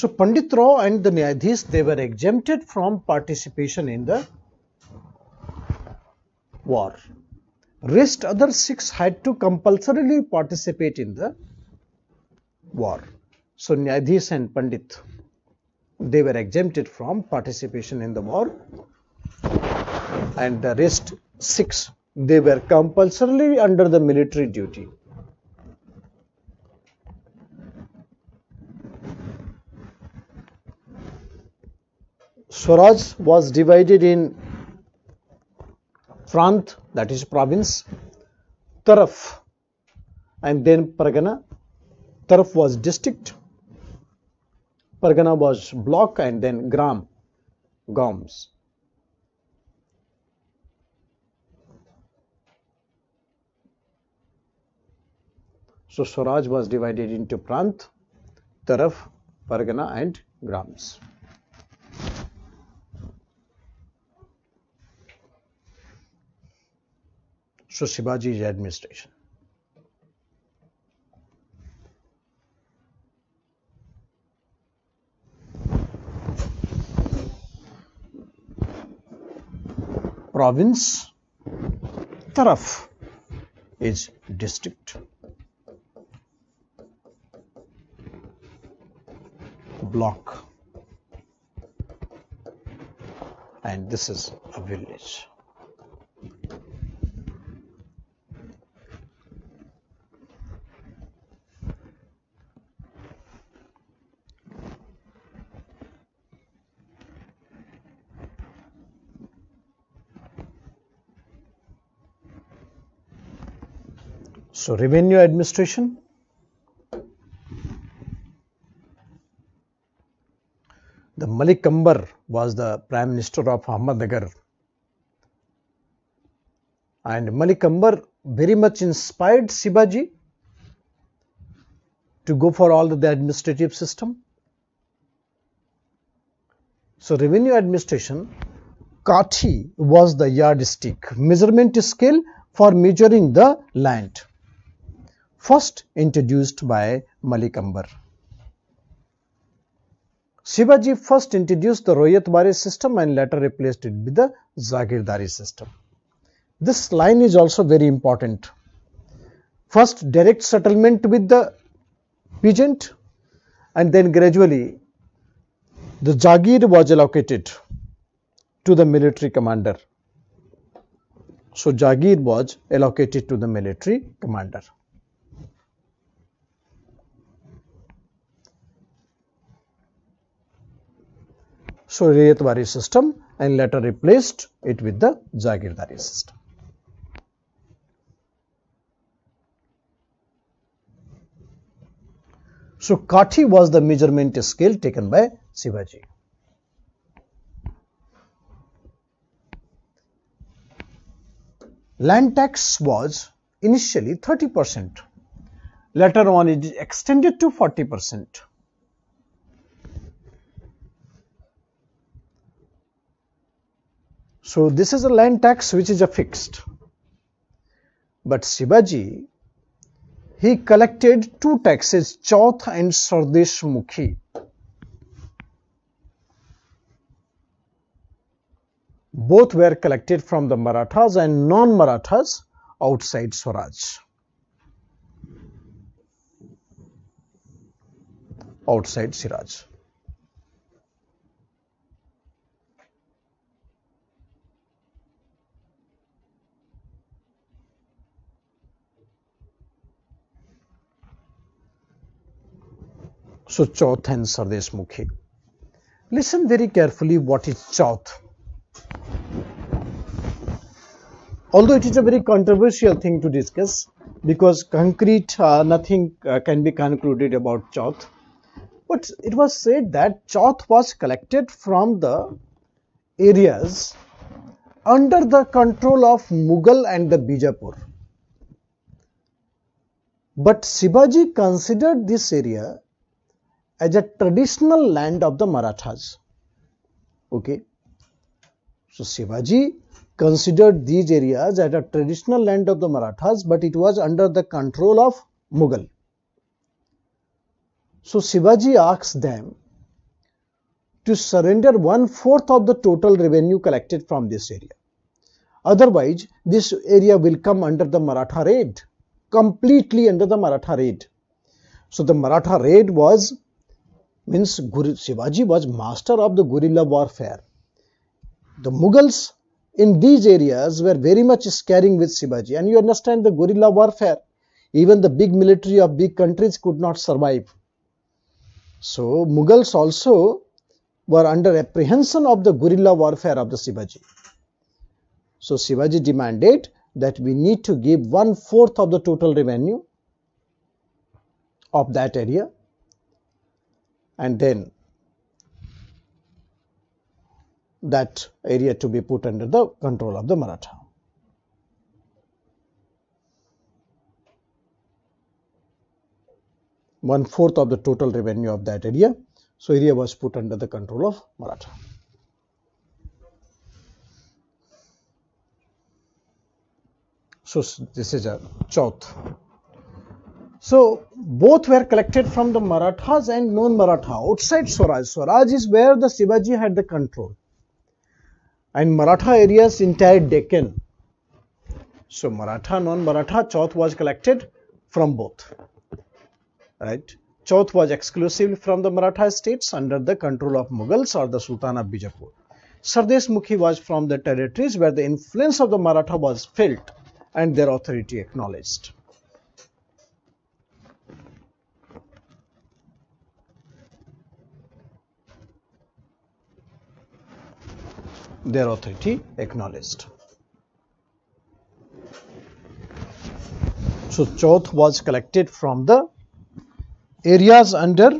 So Pandit Rao and the Nyadhis, they were exempted from participation in the war. Rest other 6 had to compulsorily participate in the war. So Nyadhis and Pandit, they were exempted from participation in the war, and the rest 6, they were compulsorily under the military duty. Swaraj was divided in Prant, that is province, Taraf, and then Pargana. Taraf was district, Pargana was block, and then Gram, Gams. So Swaraj was divided into Prant, Taraf, Pargana, and Grams. So Shivaji's administration. Province, Taraf is district, block, and this is a village. So revenue administration, the Malik Ambar was the Prime Minister of Ahmednagar, and Malik Ambar very much inspired Shivaji to go for all the administrative system. So revenue administration, Kathi was the yardstick, measurement scale for measuring the land, first introduced by Malik Ambar. Shivaji first introduced the Royatbari system and later replaced it with the Zagirdari system. This line is also very important. First direct settlement with the peasant, and then gradually the Jagir was allocated to the military commander. So Jagir was allocated to the military commander. So Royatbari system, and later replaced it with the Jagirdari system. So Kathi was the measurement scale taken by Shivaji. Land tax was initially 30%. Later on it is extended to 40%. So this is a land tax which is a fixed. But Shivaji, he collected 2 taxes, Chauth and Sardesh Mukhi. Both were collected from the Marathas and non-Marathas outside Swaraj. Outside Siraj. So Chauth and Sardesh Mukhi. Listen very carefully what is Chauth. Although it is a very controversial thing to discuss, because concrete nothing can be concluded about Chauth. But it was said that Chauth was collected from the areas under the control of Mughal and the Bijapur. But Shivaji considered this area as a traditional land of the Marathas. Okay. So Shivaji considered these areas as a traditional land of the Marathas, but it was under the control of Mughal. So Shivaji asked them to surrender 1/4 of the total revenue collected from this area. Otherwise, this area will come under the Maratha raid, completely under the Maratha raid. So the Maratha raid means Shivaji was master of the guerrilla warfare. The Mughals in these areas were very much scaring with Shivaji, and you understand the guerrilla warfare. Even the big military of big countries could not survive. So Mughals also were under apprehension of the guerrilla warfare of the Shivaji. So Shivaji demanded that we need to give 1/4 of the total revenue of that area, and then that area to be put under the control of the Maratha. One-fourth of the total revenue of that area. So area was put under the control of Maratha. So this is a Chauth. So both were collected from the Marathas and non-Maratha outside Swaraj. Swaraj is where the Shivaji had the control, and Maratha areas entire Deccan. So Maratha, non-Maratha, Chauth was collected from both. Right? Chauth was exclusively from the Maratha states under the control of Mughals or the Sultan of Bijapur. Sardesh Mukhi was from the territories where the influence of the Maratha was felt and their authority acknowledged. Their authority acknowledged. So Chauth was collected from the areas under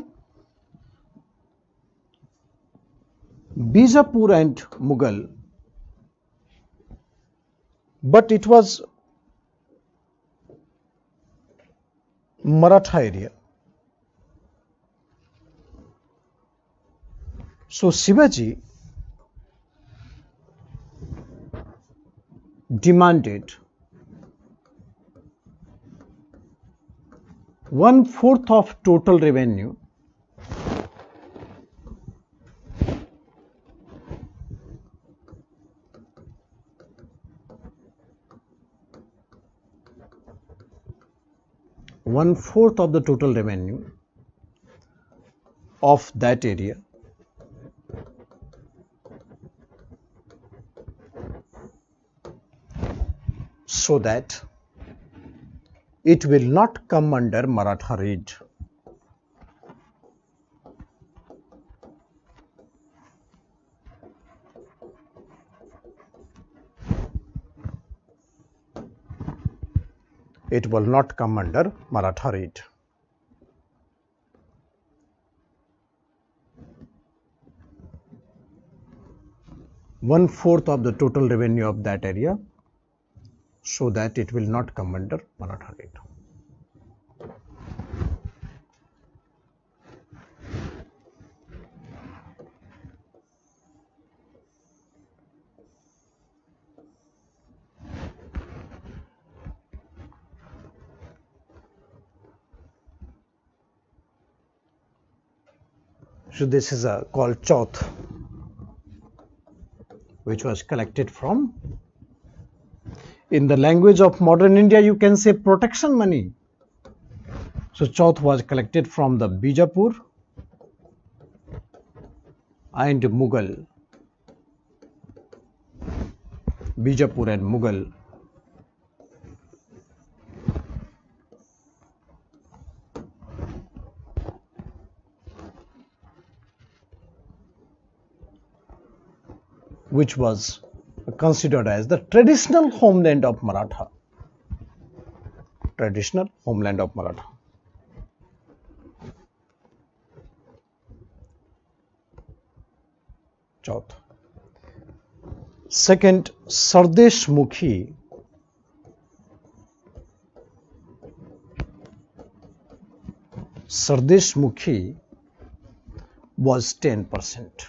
Bijapur and Mughal, but it was Maratha area. So Shivaji demanded 1/4 of total revenue of the total revenue of that area so that it will not come under Maratha raid. It will not come under Maratha raid. One-fourth of the total revenue of that area so that it will not come under Maratha raid. So this is called Chauth, which was collected from, in the language of modern India, you can say protection money. So Chauth was collected from the Bijapur and Mughal. Bijapur and Mughal. Which was considered as the traditional homeland of Maratha. Traditional homeland of Maratha. Chauth. Second, Sardesh Mukhi. Sardesh Mukhi was 10%.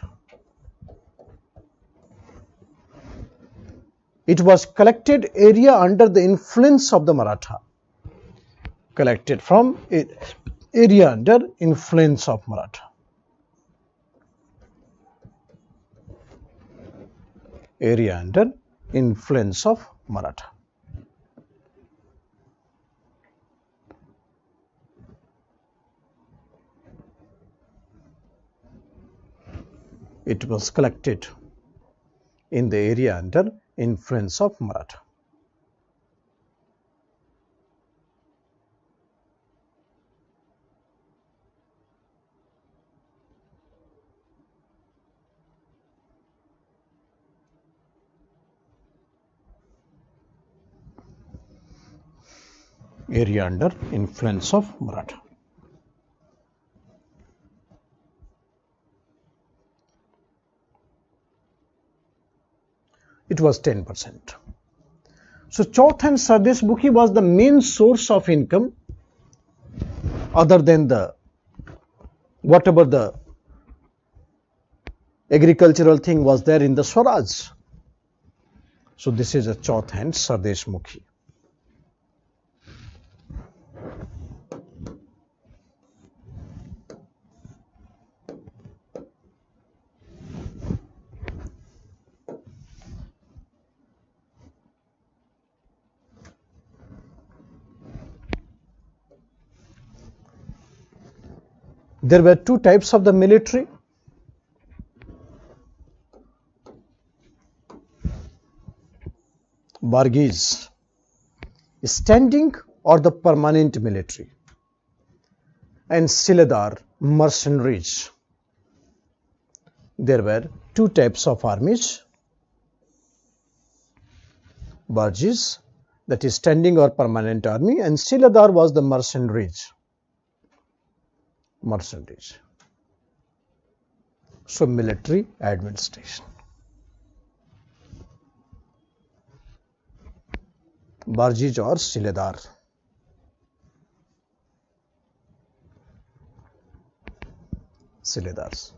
It was collected area under the influence of the Maratha. Collected from area under influence of Maratha. area under influence of Maratha. It was collected in the area under influence of Maratha. Area under influence of Maratha. It was 10%. So Chauth and Sardesh Mukhi was the main source of income other than the whatever the agricultural thing was there in the Swaraj. So this is a Chauth and Sardesh Mukhi. There were two types of the military. Barghis, standing or the permanent military, and Siladar, mercenaries. There were two types of armies. Barghis, that is standing or permanent army, and Siladar was the mercenaries. So military administration. Barghis or Siladar. Siladars.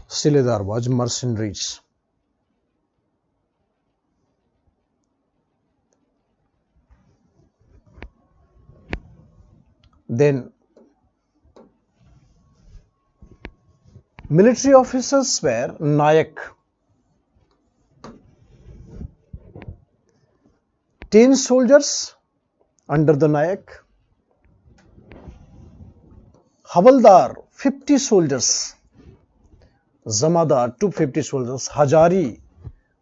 Siladar was mercenaries. Then military officers were Nayak. 10 soldiers under the Nayak. Havaldar, 50 soldiers. Zamadar, 250 soldiers. Hajari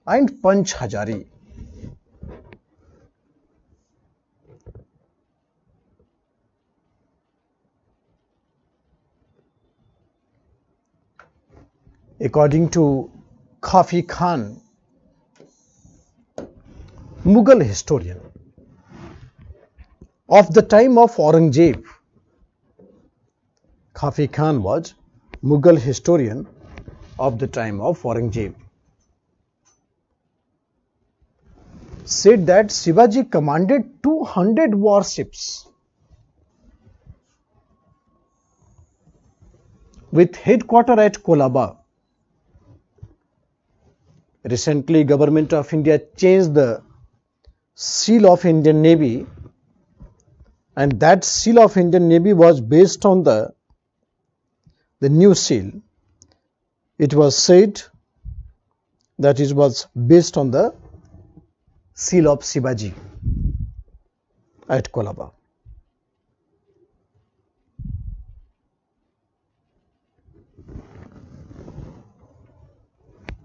and Panch Hajari. According to Kafi Khan, Mughal historian of the time of Aurangzeb, Kafi Khan was Mughal historian of the time of Aurangzeb, said that Shivaji commanded 200 warships with headquarters at Kolaba. Recently, Government of India changed the seal of Indian Navy, and that seal of Indian Navy was based on the new seal. It was said that it was based on the seal of Shivaji at Kolaba.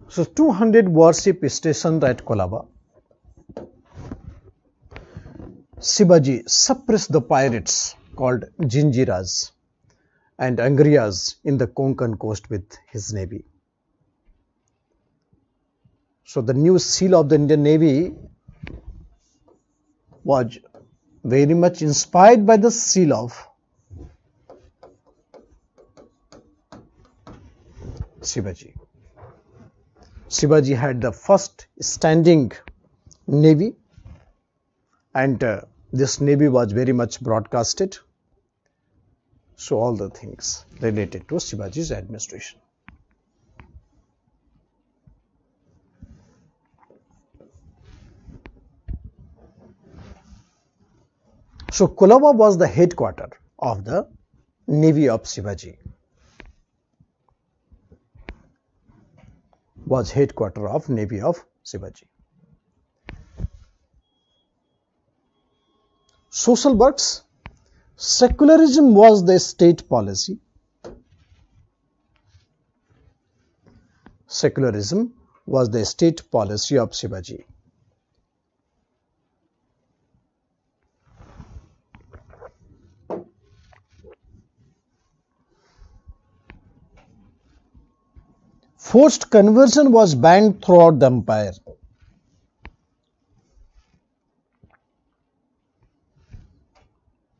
So 200 warship stationed at Kolaba. Shivaji suppressed the pirates called Jinjiras and Angriyas in the Konkan coast with his navy. So the new seal of the Indian Navy was very much inspired by the seal of Shivaji. Shivaji had the first standing navy, and this navy was very much broadcasted. So all the things related to Shivaji's administration. So Kolaba was the headquarters of the navy of Shivaji. was headquarters of Navy of Shivaji. Social works. Secularism was the state policy. Secularism was the state policy of Shivaji. Forced conversion was banned throughout the empire.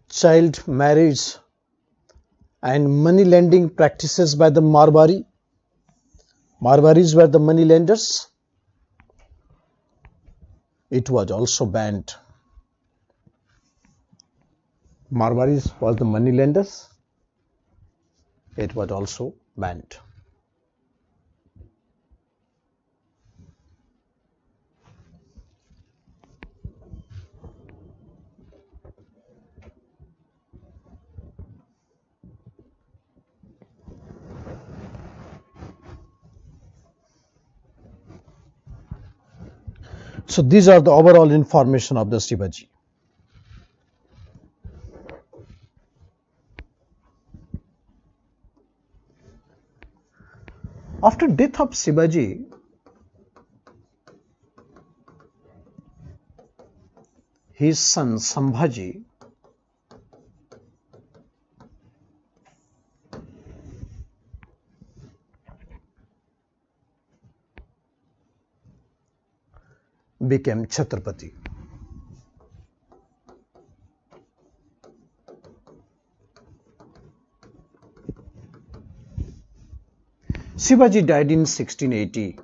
Child marriage and money lending practices by the Marwaris were the money lenders. It was also banned. Marwaris was the money lenders. It was also banned. So these are the overall information of the Shivaji. After death of Shivaji, his son Sambhaji became Chhatrapati. Shivaji died in 1680.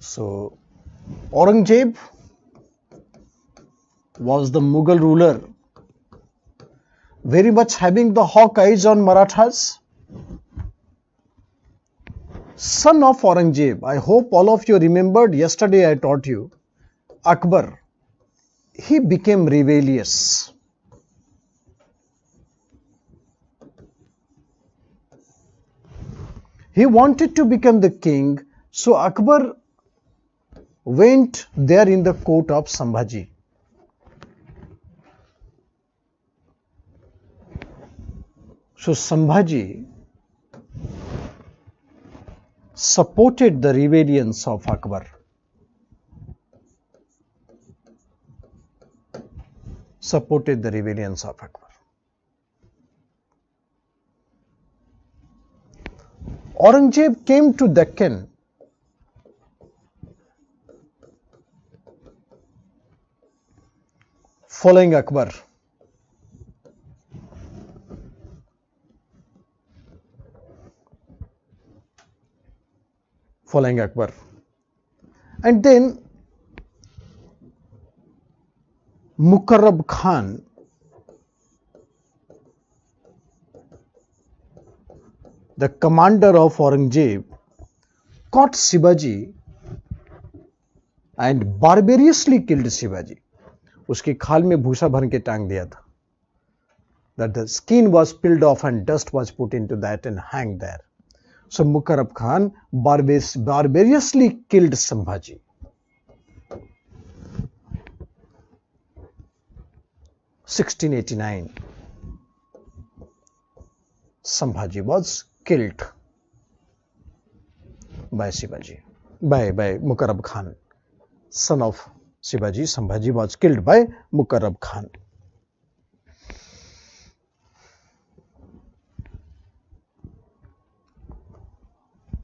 So Aurangzeb was the Mughal ruler, very much having the hawk eyes on Marathas. Son of Aurangzeb, I hope all of you remembered, yesterday I taught you, Akbar, he became rebellious. He wanted to become the king, so Akbar went there in the court of Sambhaji. So Sambhaji supported the rebellions of Akbar. Supported the rebellions of Akbar. Aurangzeb came to Deccan following Akbar. Following Akbar. And then Mukarrab Khan the commander of Aurangzeb caught Shivaji and barbarously killed Shivaji. उसकी खाल में भूसा भर के टांग दिया था. That the skin was peeled off and dust was put into that and hanged there. So Mukarrab Khan barbarously killed Sambhaji. (1689) Sambhaji was killed by Shivaji, by Mukarrab Khan, son of Shivaji. Sambhaji was killed by Mukarrab Khan.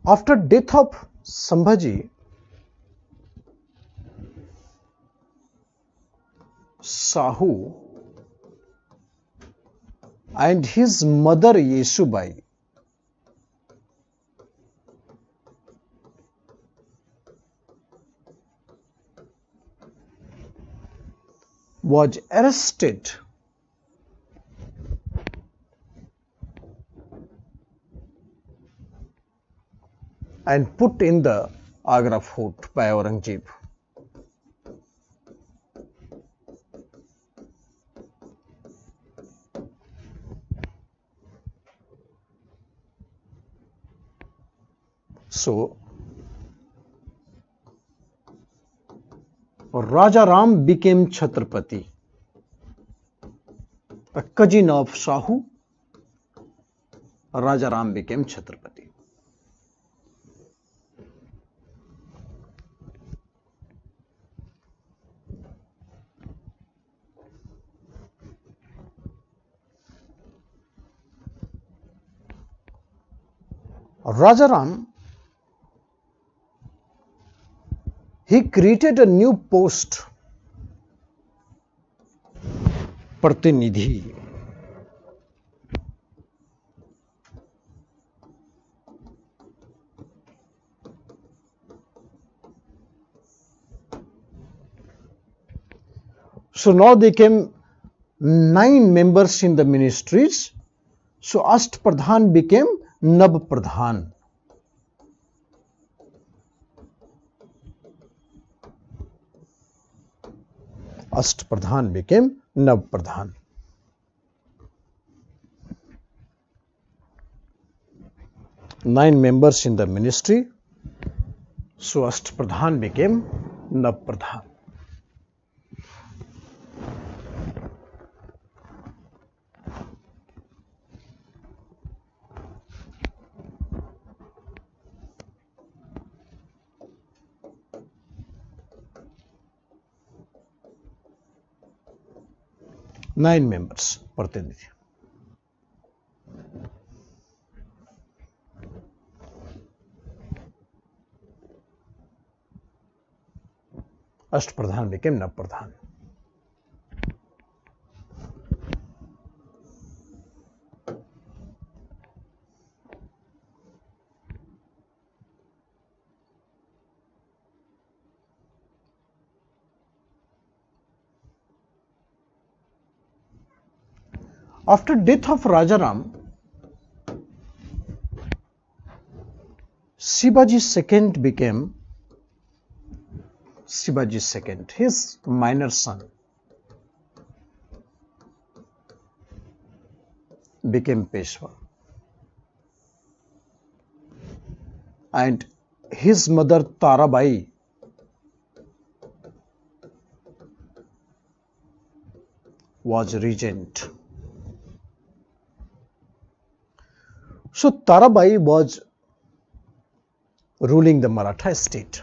After death of Sambhaji, Shahu and his mother Yeshubai was arrested and put in the Agra fort by Aurangzeb. So Raja Ram became Chhatrapati, a cousin of Shahu. Raja Ram became Chhatrapati. Raja Ram, he created a new post, Pratinidhi. So now they came 9 members in the ministries. So Asht Pradhan became Nab Pradhan. Asht Pradhan became Nab Pradhan. Nine members in the ministry. So Asht Pradhan became Nab Pradhan. Nine members, Pratinidhi. Asht Pradhan became Nab Pradhan. After death of Rajaram, Shivaji II became Shivaji II, his minor son, became Peshwa. And his mother Tarabai was regent. So Tarabai was ruling the Maratha state.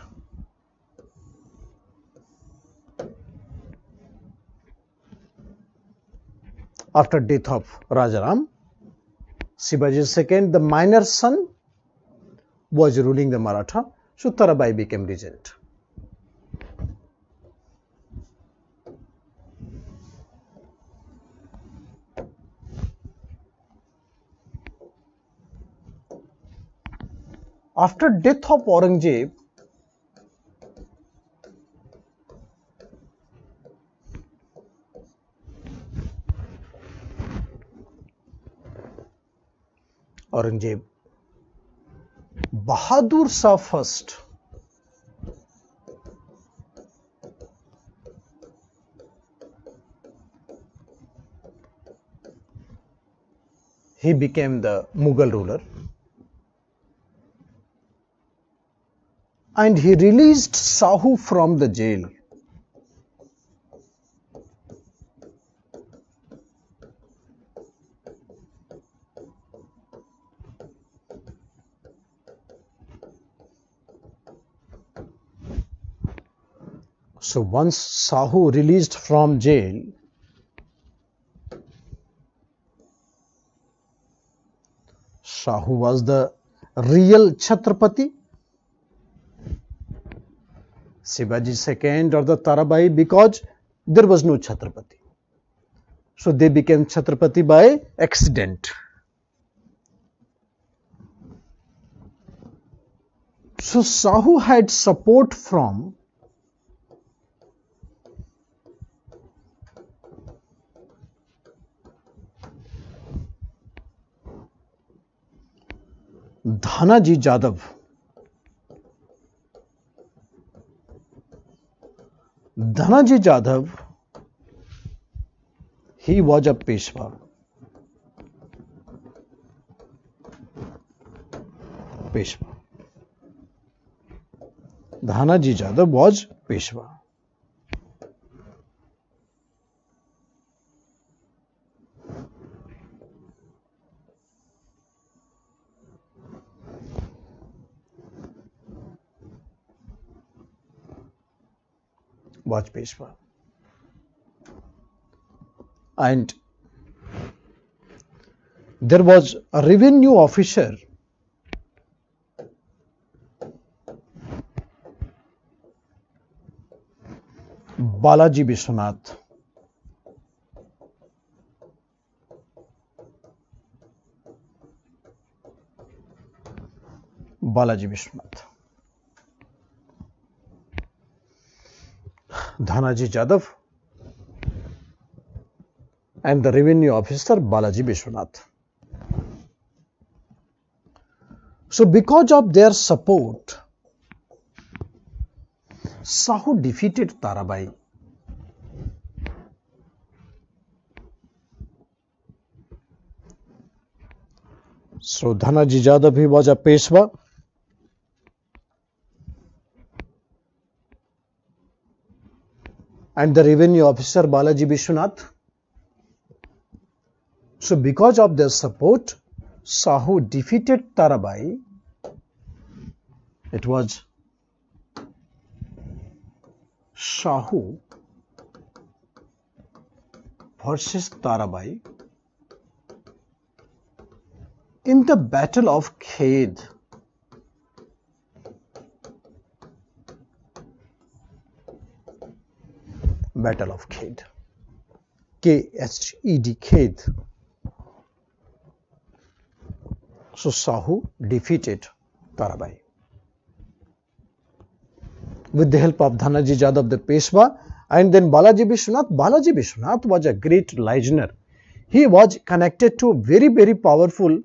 After death of Rajaram, Shivaji II, the minor son, was ruling the Maratha. So Tarabai became regent. After death of Aurangzeb, Bahadur Shah first he became the Mughal ruler, and he released Shahu from the jail. So once Shahu released from jail, Shahu was the real Chhatrapati. Shivaji II or the Tarabai, because there was no Chhatrapati. So they became Chhatrapati by accident. So Shahu had support from Dhanaji Jadhav. Dhanaji Jadhav, he was a Peshwa. Dhanaji Jadhav was Peshwa. Was Peshwa. And there was a revenue officer Balaji Vishwanath. Balaji Vishwanath. Dhanaji Jadhav and the revenue officer Balaji Vishwanath. So because of their support, Sahu defeated Tarabai. So Dhanaji Jadhav, he was a Peshwa. And the revenue officer Balaji Vishwanath. So because of their support, Sahu defeated Tarabai. It was Sahu versus Tarabai in the Battle of Khed. Battle of Khed. Khed. Khed. So Sahu defeated Tarabai. With the help of Dhanaji Jadhav, the Peshwa, and then Balaji Vishwanath. Balaji Vishwanath was a great legioner. He was connected to very, very powerful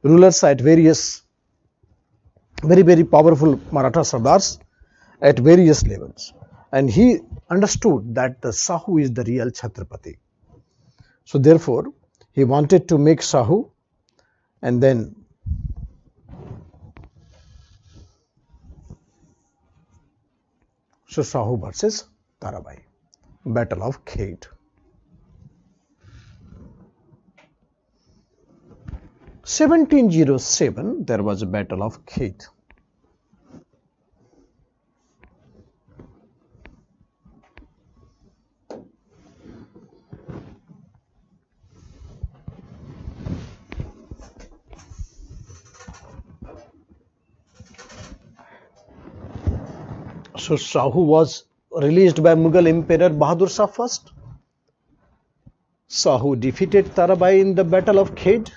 rulers at various, very powerful Maratha Sardars at various levels. And he understood that the Sahu is the real Chhatrapati. So therefore, he wanted to make Sahu, and then so Sahu versus Tarabai, Battle of Khed. 1707, there was a Battle of Khed. So Sahu was released by Mughal Emperor Bahadur Shah first. Sahu defeated Tarabai in the Battle of Khed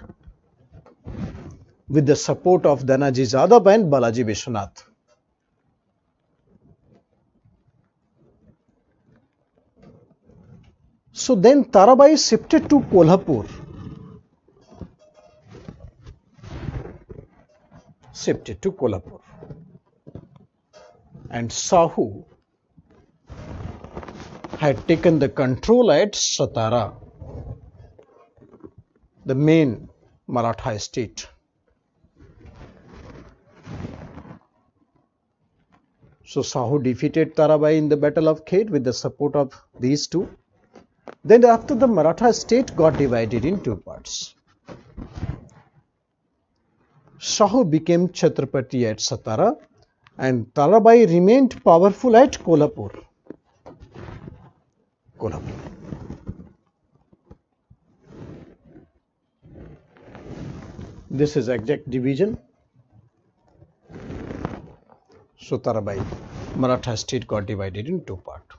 with the support of Dhanaji Jadhav and Balaji Vishwanath. So then Tarabai shifted to Kolhapur. And Sahu had taken the control at Satara, the main Maratha state. So Sahu defeated Tarabai in the Battle of Khed with the support of these two. Then after, the Maratha state got divided in two parts. Sahu became Chhatrapati at Satara, and Tarabai remained powerful at Kolhapur. This is exact division. So Tarabai, Maratha state got divided in two parts.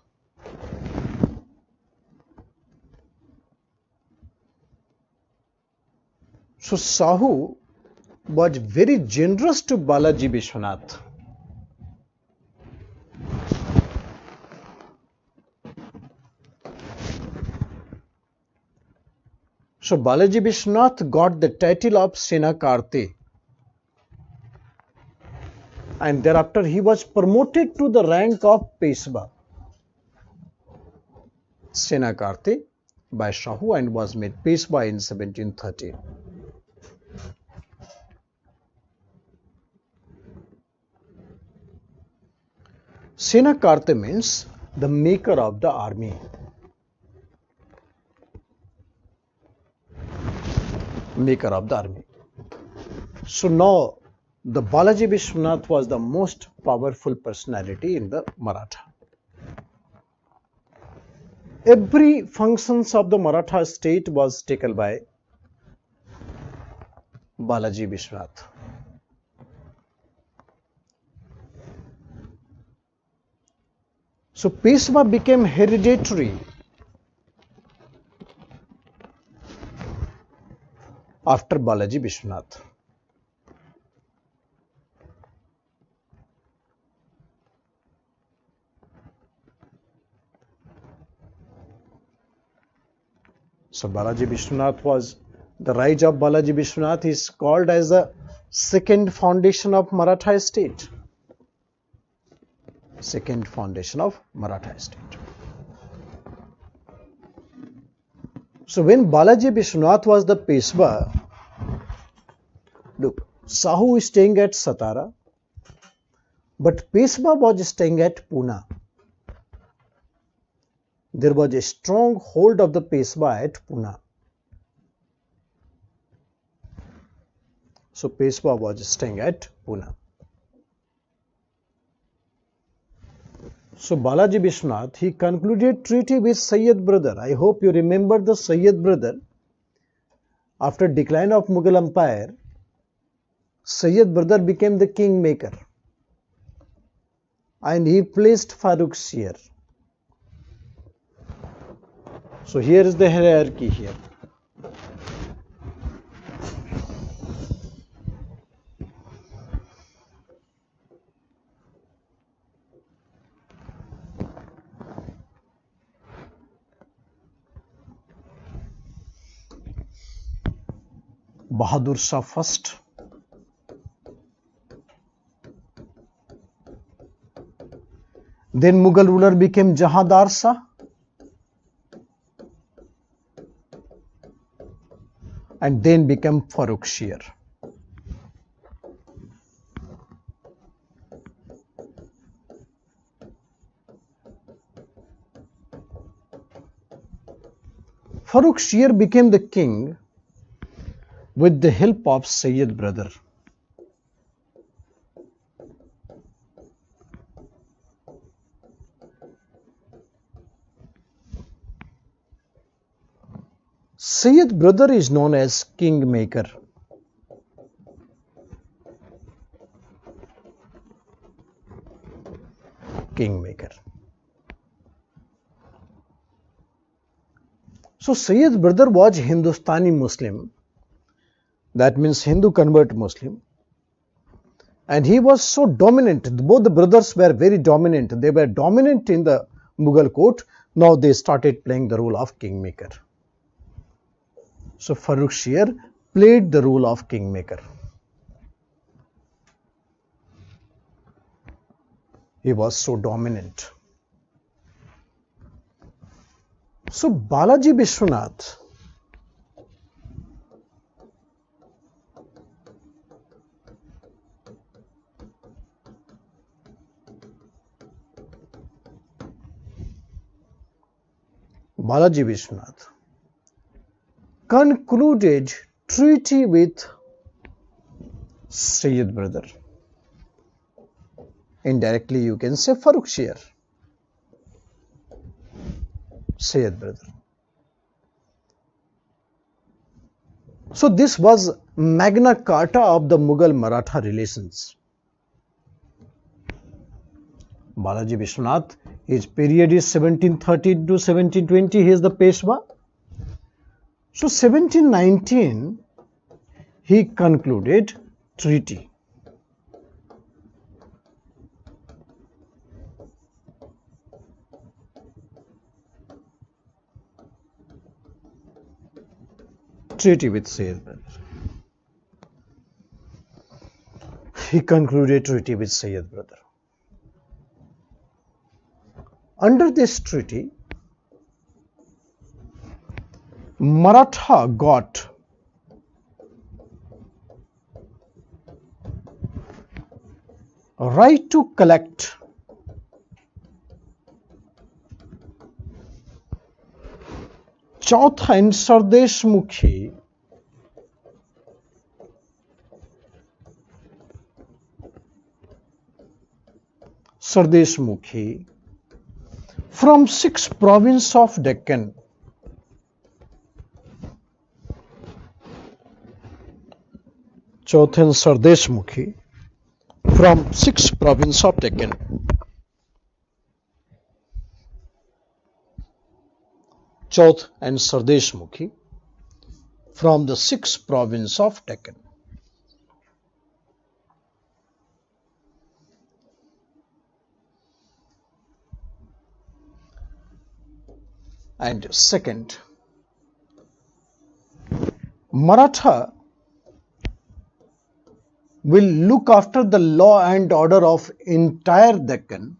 So Sahu was very generous to Balaji Vishwanath. So Balaji Vishwanath got the title of Senakarte, and thereafter he was promoted to the rank of Peshwa, Senakarte, by Sahu, and was made Peshwa in 1713. Senakarte means the maker of the army. Maker of the army. So now the Balaji Vishwanath was the most powerful personality in the Maratha. Every functions of the Maratha state was taken by Balaji Vishwanath. So Peshwa became hereditary after Balaji Vishwanath. So Balaji Vishwanath was, the rise of Balaji Vishwanath is called as the second foundation of Maratha state. Second foundation of Maratha state. So when Balaji Vishwanath was the Peshwa, look, Sahu is staying at Satara, but Peshwa was staying at Pune. There was a strong hold of the Peshwa at Pune. So Peshwa was staying at Pune. So Balaji Vishwanath, he concluded treaty with Sayyid brother. I hope you remember the Sayyid brother. After decline of Mughal Empire, Sayyid brother became the kingmaker. And he placed Farrukhsiyar. So here is the hierarchy here. Bahadur Shah first. Then Mughal ruler became Jahandar Shah. And then became Farrukhsiyar. Farrukhsiyar became the king with the help of Sayyid brother. Sayyid brother is known as kingmaker. Kingmaker. So Sayyid brother was Hindustani Muslim. That means Hindu convert Muslim. And he was so dominant. Both the brothers were very dominant. They were dominant in the Mughal court. Now they started playing the role of kingmaker. So Farrukhsiyar played the role of kingmaker. He was so dominant. So Balaji Vishwanath, concluded treaty with Sayyid brother. Indirectly you can say Farrukhsiyar. Sayyid brother. So this was Magna Carta of the Mughal Maratha relations. Balaji Vishwanath, his period is 1713 to 1720, he is the Peshwa. So 1719, he concluded treaty. Treaty with Sayyid brother. He concluded treaty with Sayyid brother. Under this treaty, Maratha got right to collect चौथा इन sardeshmukhi from 6 province of Deccan. चौथे sardeshmukhi from 6 province of Deccan. Chauth and Sardeshmukhi from the 6 province of Deccan. And second, Maratha will look after the law and order of entire Deccan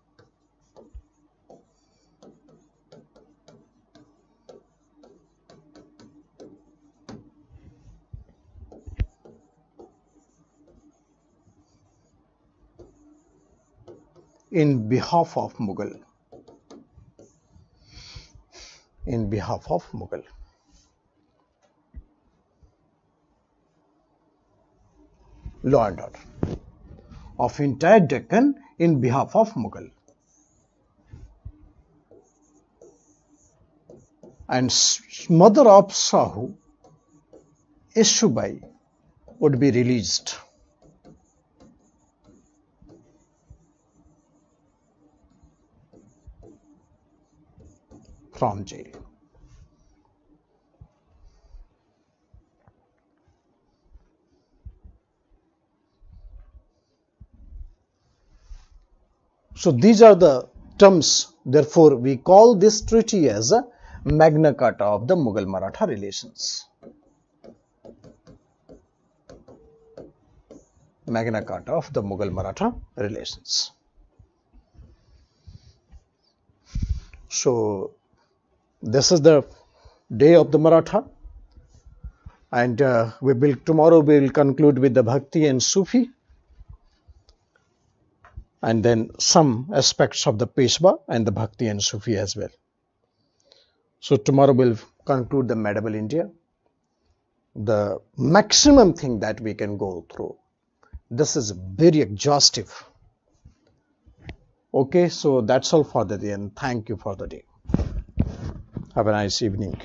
in behalf of Mughal. In behalf of Mughal. Law and order of entire Deccan in behalf of Mughal. And mother of Shahu, Yeshubai, would be released. From jail. So these are the terms. Therefore, we call this treaty as a Magna Carta of the Mughal-Maratha relations. Magna Carta of the Mughal-Maratha relations. So this is the day of the Maratha, and tomorrow we will conclude with the Bhakti and Sufi, and then some aspects of the Peshwa and the Bhakti and Sufi as well. So tomorrow we'll conclude the Medieval India, the maximum thing that we can go through. This is very exhaustive. Okay, so that's all for the day, and thank you for the day. Have a nice evening.